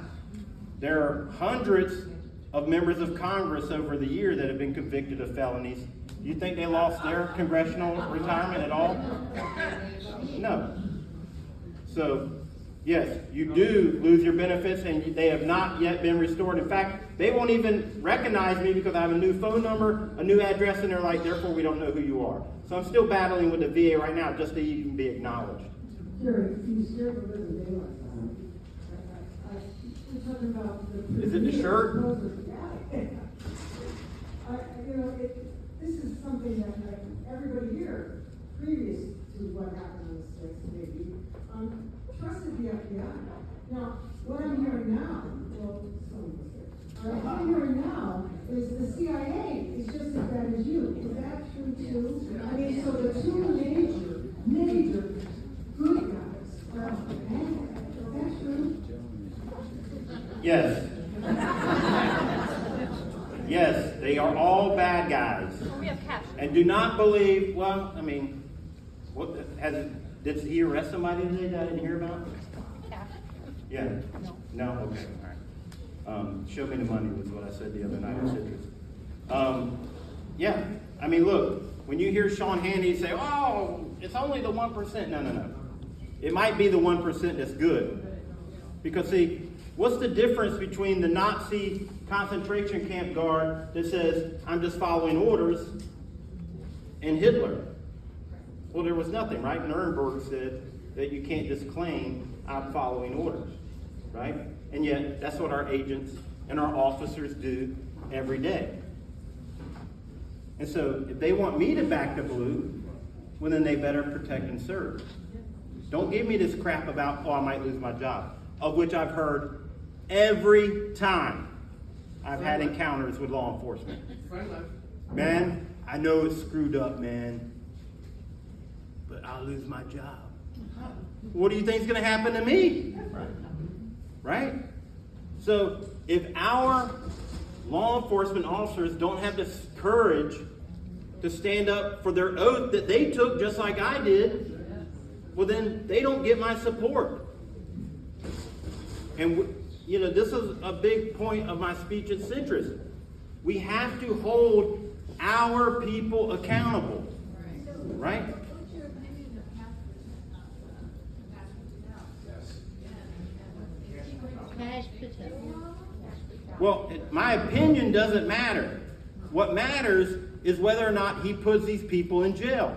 Speaker 1: there are hundreds of members of Congress over the year that have been convicted of felonies. Do you think they lost their congressional retirement at all? No. So Yes, you do lose your benefits, and they have not yet been restored. In fact, they won't even recognize me because I have a new phone number, a new address, and they're like, therefore we don't know who you are. So I'm still battling with the VA right now just to even be acknowledged.
Speaker 9: Jerry, you scared the living daylights out of me. We're talking about the.
Speaker 1: Is it the shirt?
Speaker 9: You know, this is something that everybody here, previous to what happened on the 6th, maybe, trusted the FBI. Now, what I'm hearing now, well, some of us here, what I'm hearing now is the CIA is just as bad as you. Is that true too? I mean, so the two major good guys are bad. Is that true?
Speaker 1: Yes. Yes, they are all bad guys.
Speaker 3: We have cash.
Speaker 1: And do not believe, well, I mean, did he arrest somebody today that I didn't hear about?
Speaker 3: Cash.
Speaker 1: Yeah? No? Okay, all right. Show me the money was what I said the other night at Citrus. Yeah, I mean, look, when you hear Sean Hannity say, oh, it's only the 1%. No. It might be the 1% that's good. Because see, what's the difference between the Nazi concentration camp guard that says, I'm just following orders, and Hitler? Well, there was nothing, right? Nuremberg said that you can't just claim I'm following orders, right? And yet, that's what our agents and our officers do every day. And so, if they want me to back the blue, well, then they better protect and serve. Don't give me this crap about, oh, I might lose my job, of which I've heard every time I've had encounters with law enforcement. Man, I know it's screwed up, man, but I'll lose my job. What do you think is going to happen to me? Right? So if our law enforcement officers don't have the courage to stand up for their oath that they took just like I did, well, then they don't get my support. And you know, this is a big point of my speech at Citrus. We have to hold our people accountable, right?
Speaker 3: What's your opinion of Cash Patel?
Speaker 1: Well, my opinion doesn't matter. What matters is whether or not he puts these people in jail.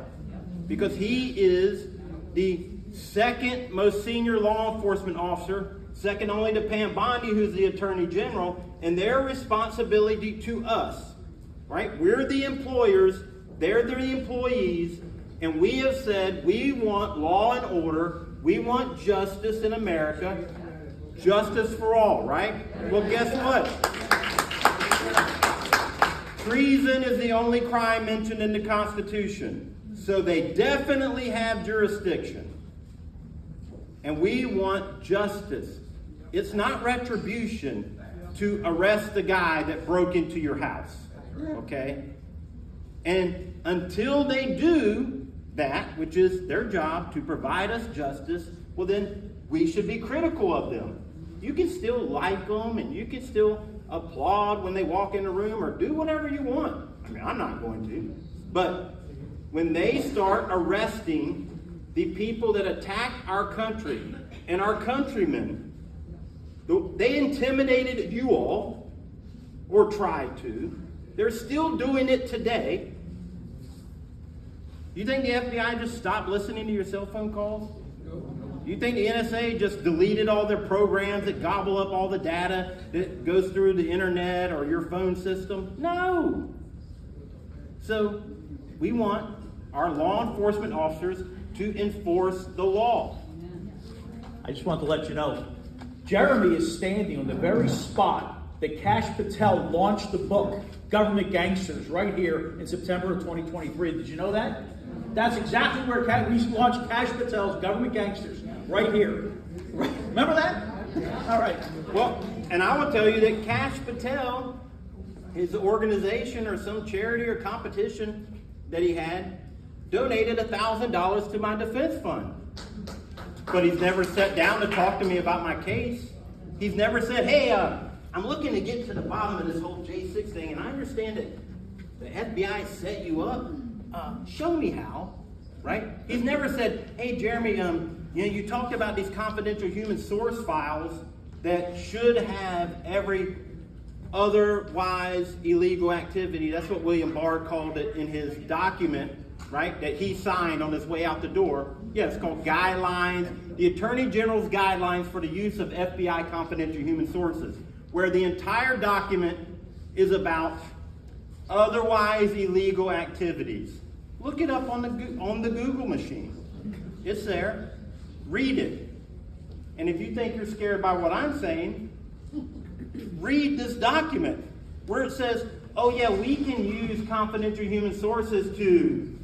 Speaker 1: Because he is the second most senior law enforcement officer, second only to Pam Bondi, who's the Attorney General, and their responsibility to us, right? We're the employers, they're the employees, and we have said we want law and order, we want justice in America, justice for all, right? Well, guess what? Treason is the only crime mentioned in the Constitution, so they definitely have jurisdiction. And we want justice. It's not retribution to arrest the guy that broke into your house, okay? And until they do that, which is their job to provide us justice, well then we should be critical of them. You can still like them and you can still applaud when they walk in the room or do whatever you want. I mean, I'm not going to. But when they start arresting the people that attack our country and our countrymen, they intimidated you all, or tried to. They're still doing it today. You think the FBI just stopped listening to your cell phone calls? You think the NSA just deleted all their programs that gobble up all the data that goes through the internet or your phone system? No. So we want our law enforcement officers to enforce the law.
Speaker 6: I just want to let you know, Jeremy is standing on the very spot that Cash Patel launched the book, Government Gangsters, right here in September of 2023. Did you know that? That's exactly where we launched Cash Patel's Government Gangsters, right here. Remember that? All right.
Speaker 1: Well, and I will tell you that Cash Patel, his organization or some charity or competition that he had, donated $1,000 to my defense fund. But he's never sat down to talk to me about my case. He's never said, hey, I'm looking to get to the bottom of this whole J6 thing, and I understand that the FBI set you up. Show me how. right? He's never said, hey, Jeremy, you talked about these confidential human source files that should have every otherwise illegal activity. That's what William Barr called it in his document, right, that he signed on his way out the door. Yeah, it's called Guidelines, the Attorney General's Guidelines for the Use of FBI Confidential Human Sources, where the entire document is about otherwise illegal activities. Look it up on the Google machine. It's there. Read it. And if you think you're scared by what I'm saying, read this document where it says, oh yeah, we can use confidential human sources to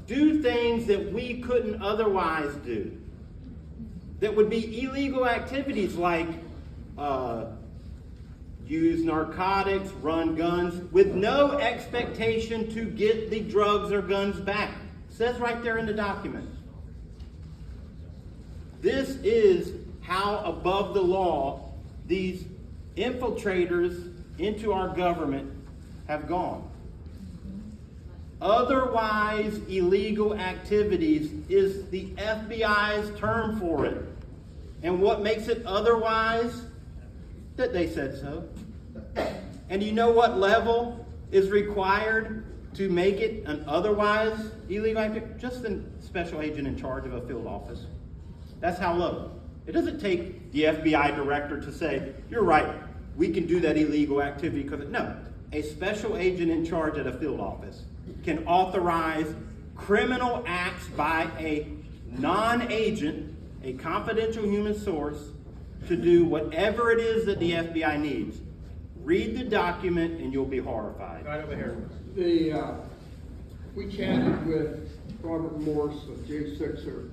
Speaker 1: do things that we couldn't otherwise do. That would be illegal activities like use narcotics, run guns, with no expectation to get the drugs or guns back. It says right there in the document. This is how above the law these infiltrators into our government have gone. Otherwise illegal activities is the FBI's term for it. And what makes it otherwise? That they said so. And you know what level is required to make it an otherwise illegal activity? Just a special agent in charge of a field office. That's how low. It doesn't take the FBI director to say, you're right, we can do that illegal activity because no. A special agent in charge at a field office can authorize criminal acts by a non-agent, a confidential human source, to do whatever it is that the FBI needs. Read the document and you'll be horrified.
Speaker 6: Right over here.
Speaker 10: We chatted with Robert Morse of J6er,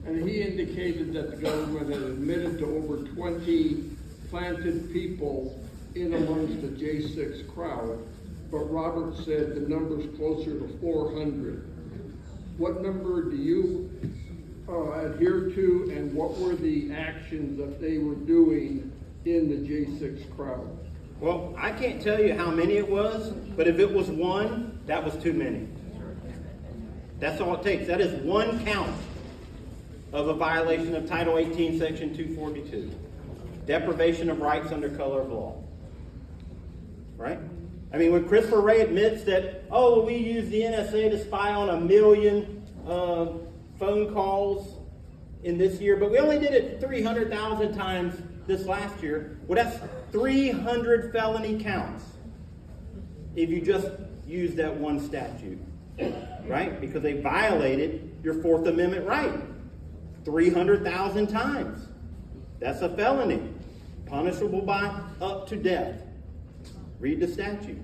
Speaker 10: and he indicated that the government had admitted to over 20 planted people in amongst the J6 crowd, but Robert said the number's closer to 400. What number do you adhere to, and what were the actions that they were doing in the J6 crowd?
Speaker 1: Well, I can't tell you how many it was, but if it was one, that was too many. That's all it takes. That is one count of a violation of Title 18, Section 242. Deprivation of rights under color of law. Right? I mean, when Christopher Wray admits that, oh, we used the NSA to spy on 1 million phone calls in this year, but we only did it 300,000 times this last year. Well, that's 300 felony counts if you just use that one statute, right? Because they violated your Fourth Amendment right 300,000 times. That's a felony, punishable by up to death. Read the statute.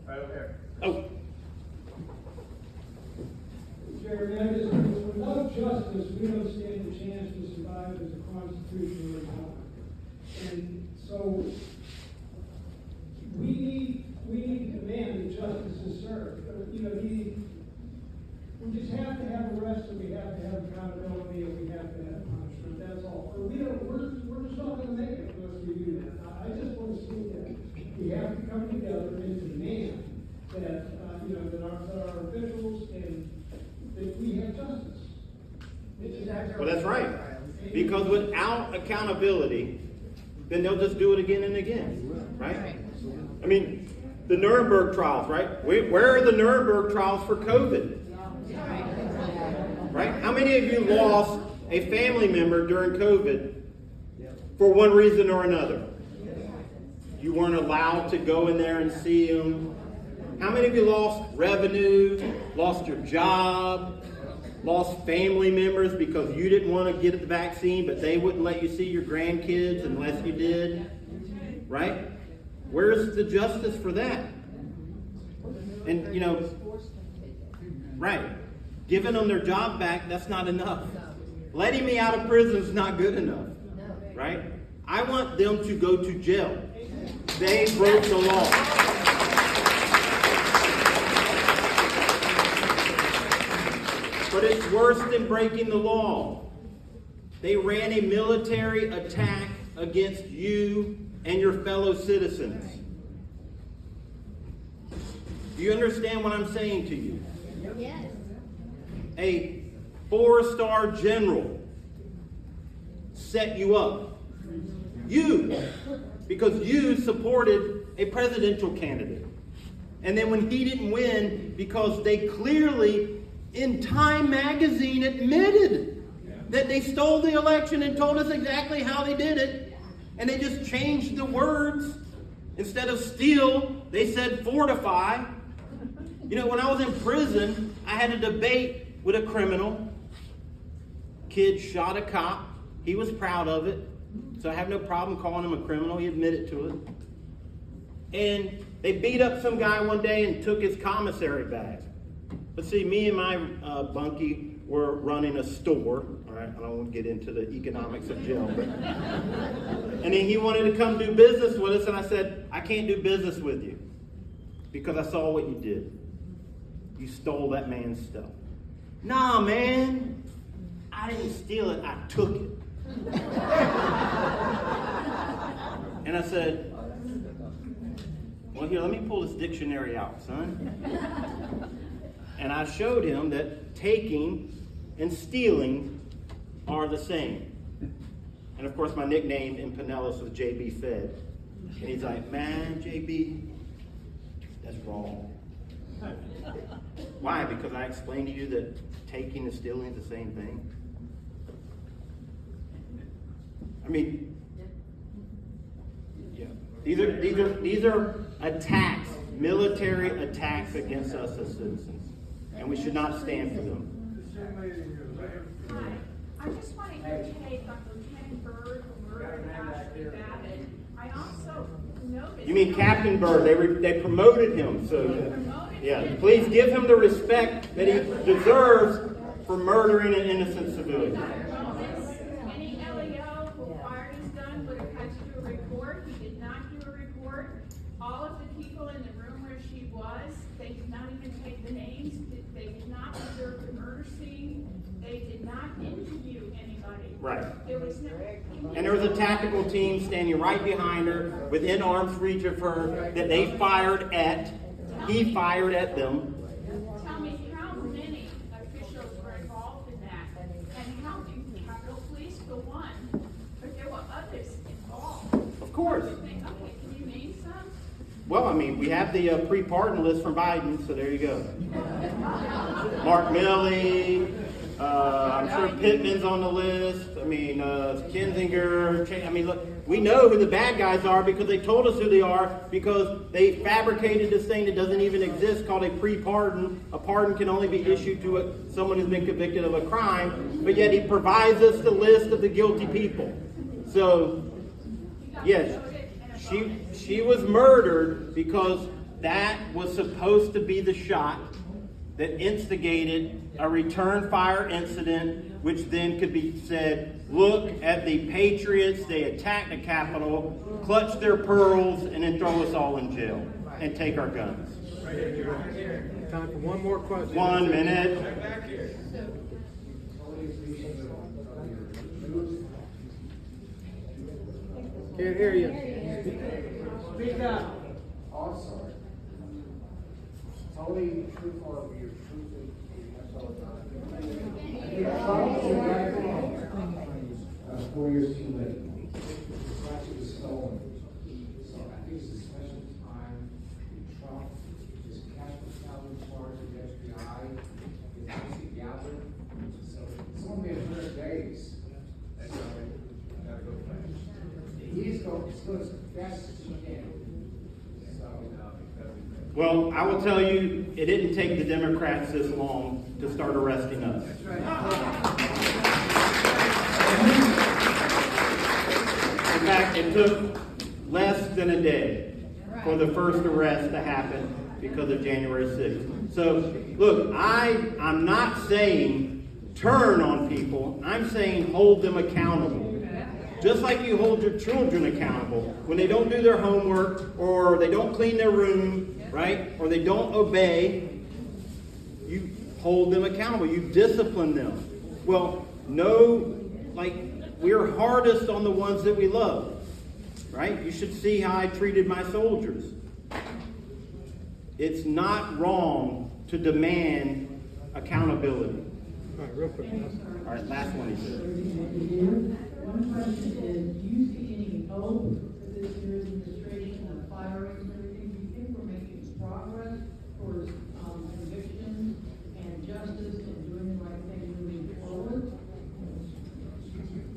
Speaker 6: Right over here.
Speaker 1: Oh.
Speaker 11: Jeremy, I just, without justice, we don't stand a chance to survive as a constitutional republic. And so, we need to demand that justice is served. We just have to have arrests, and we have to have accountability, and we have to have punishment. That's all. But we're just not going to make it unless we do that. I just want to see that we have to come together and demand that that our officials and that we have justice.
Speaker 1: Well, that's right. Because without accountability, then they'll just do it again and again, right? I mean, the Nuremberg trials, right? Where are the Nuremberg trials for COVID? Right? How many of you lost a family member during COVID for one reason or another? You weren't allowed to go in there and see them. How many of you lost revenue, lost your job, lost family members because you didn't want to get the vaccine, but they wouldn't let you see your grandkids unless you did? Right? Where's the justice for that? And, right. Giving them their job back, that's not enough. Letting me out of prison is not good enough. Right? I want them to go to jail. They broke the law. But it's worse than breaking the law. They ran a military attack against you and your fellow citizens. Do you understand what I'm saying to you?
Speaker 2: Yes.
Speaker 1: a 4-star general set you up? You. Because you supported a presidential candidate. And then when he didn't win, because they clearly, in Time magazine, admitted that they stole the election and told us exactly how they did it. And they just changed the words. Instead of steal, they said fortify. You know, when I was in prison, I had a debate with a criminal. Kid shot a cop. He was proud of it. So I have no problem calling him a criminal. He admitted to it. And they beat up some guy one day and took his commissary bag. But see, me and my bunkie were running a store. All right, I don't want to get into the economics of jail. But and then he wanted to come do business with us, and I said, I can't do business with you because I saw what you did. You stole that man's stuff. Nah, man, I didn't steal it. I took it. And I said, well, here, let me pull this dictionary out, son. And I showed him that taking and stealing are the same. And of course, my nickname in Pinellas was JB Fed. And he's like, man, JB, that's wrong. Why? Because I explained to you that taking and stealing is the same thing. I mean, yeah, these are attacks, military attacks against us as citizens, and we should not stand for them.
Speaker 3: Hi, I just want to hear your take on Lieutenant Byrd, who murdered Ashley Babbitt. I also noticed.
Speaker 1: You mean Captain Byrd? They promoted him, so yeah. Please give him the respect that he deserves for murdering an innocent civilian.
Speaker 3: Any LEO who fired his gun would have had to do a report. He did not do a report. All of the people in the room where she was, they did not even take the names. They did not observe the murder scene. They did not interview anybody.
Speaker 1: Right.
Speaker 3: There was no.
Speaker 1: And there was a tactical team standing right behind her, within arm's reach of her, that they fired at. He fired at them.
Speaker 3: Tell me how many officials were involved in that, and how many Capitol Police for one, but there were others involved.
Speaker 1: Of course.
Speaker 3: Okay, can you name some?
Speaker 1: Well, I mean, we have the pre-pardon list from Biden, so there you go. Mark Milley, I'm sure Pittman's on the list. I mean, Kinzinger. I mean, look, we know who the bad guys are because they told us who they are because they fabricated this thing that doesn't even exist called a pre-pardon. A pardon can only be issued to someone who's been convicted of a crime, but yet he provides us the list of the guilty people. So, yes, she was murdered because that was supposed to be the shot that instigated a return fire incident, which then could be said, look at the patriots, they attacked the Capitol, clutch their pearls, and then throw us all in jail and take our guns.
Speaker 5: Time for one more question.
Speaker 1: 1 minute.
Speaker 5: Can't hear you.
Speaker 11: Speak up.
Speaker 7: Also, totally truthful of your truth. That's all it's 4 years too late. It's actually was stolen. So I think it's a special time in Trump. This cash was found in charge of the FBI. It's actually gathered. So it's only been 100 days. That's all right. I gotta go fast. He's going as fast as he can.
Speaker 1: Well, I will tell you, it didn't take the Democrats this long to start arresting us. In fact, it took less than a day for the first arrest to happen because of January 6th. So, look, I'm not saying turn on people. I'm saying hold them accountable. Just like you hold your children accountable when they don't do their homework or they don't clean their room, right? Or they don't obey, you hold them accountable. You discipline them. Well, we're hardest on the ones that we love, right? You should see how I treated my soldiers. It's not wrong to demand accountability.
Speaker 5: All right, real quick.
Speaker 1: All right, last one, he said.
Speaker 12: One question is, do you see any hope for this year's administration of firing and everything? Do you think we're making progress towards conviction and justice and doing the right thing moving forward?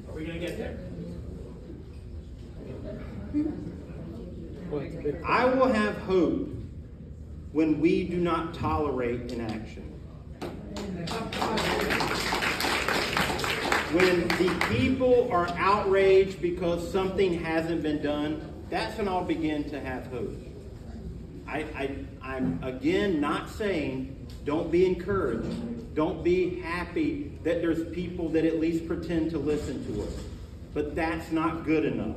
Speaker 6: Are we gonna get there?
Speaker 1: I will have hope when we do not tolerate inaction. When the people are outraged because something hasn't been done, that's when I'll begin to have hope. I'm again not saying don't be encouraged, don't be happy that there's people that at least pretend to listen to us. But that's not good enough,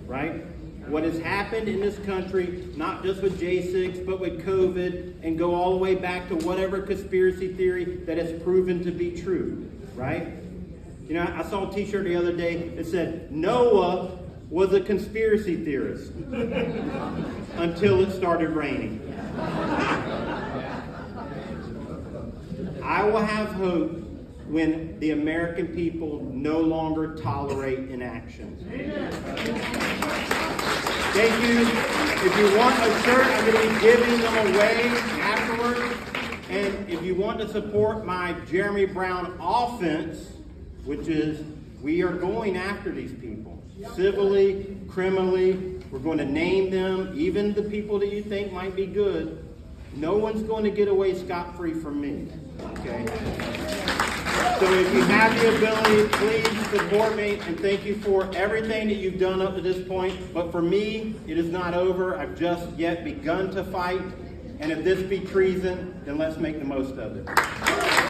Speaker 1: right? What has happened in this country, not just with J6, but with COVID, and go all the way back to whatever conspiracy theory that has proven to be true, right? You know, I saw a t-shirt the other day that said, Noah was a conspiracy theorist until it started raining. I will have hope when the American people no longer tolerate inaction. Thank you. If you want a shirt, I'm going to be giving them away afterwards. And if you want to support my Jeremy Brown offense, which is we are going after these people civilly, criminally. We're going to name them, even the people that you think might be good. No one's going to get away scot-free from me. Okay? So if you have the ability, please support me, and thank you for everything that you've done up to this point. But for me, it is not over. I've just yet begun to fight. And if this be treason, then let's make the most of it.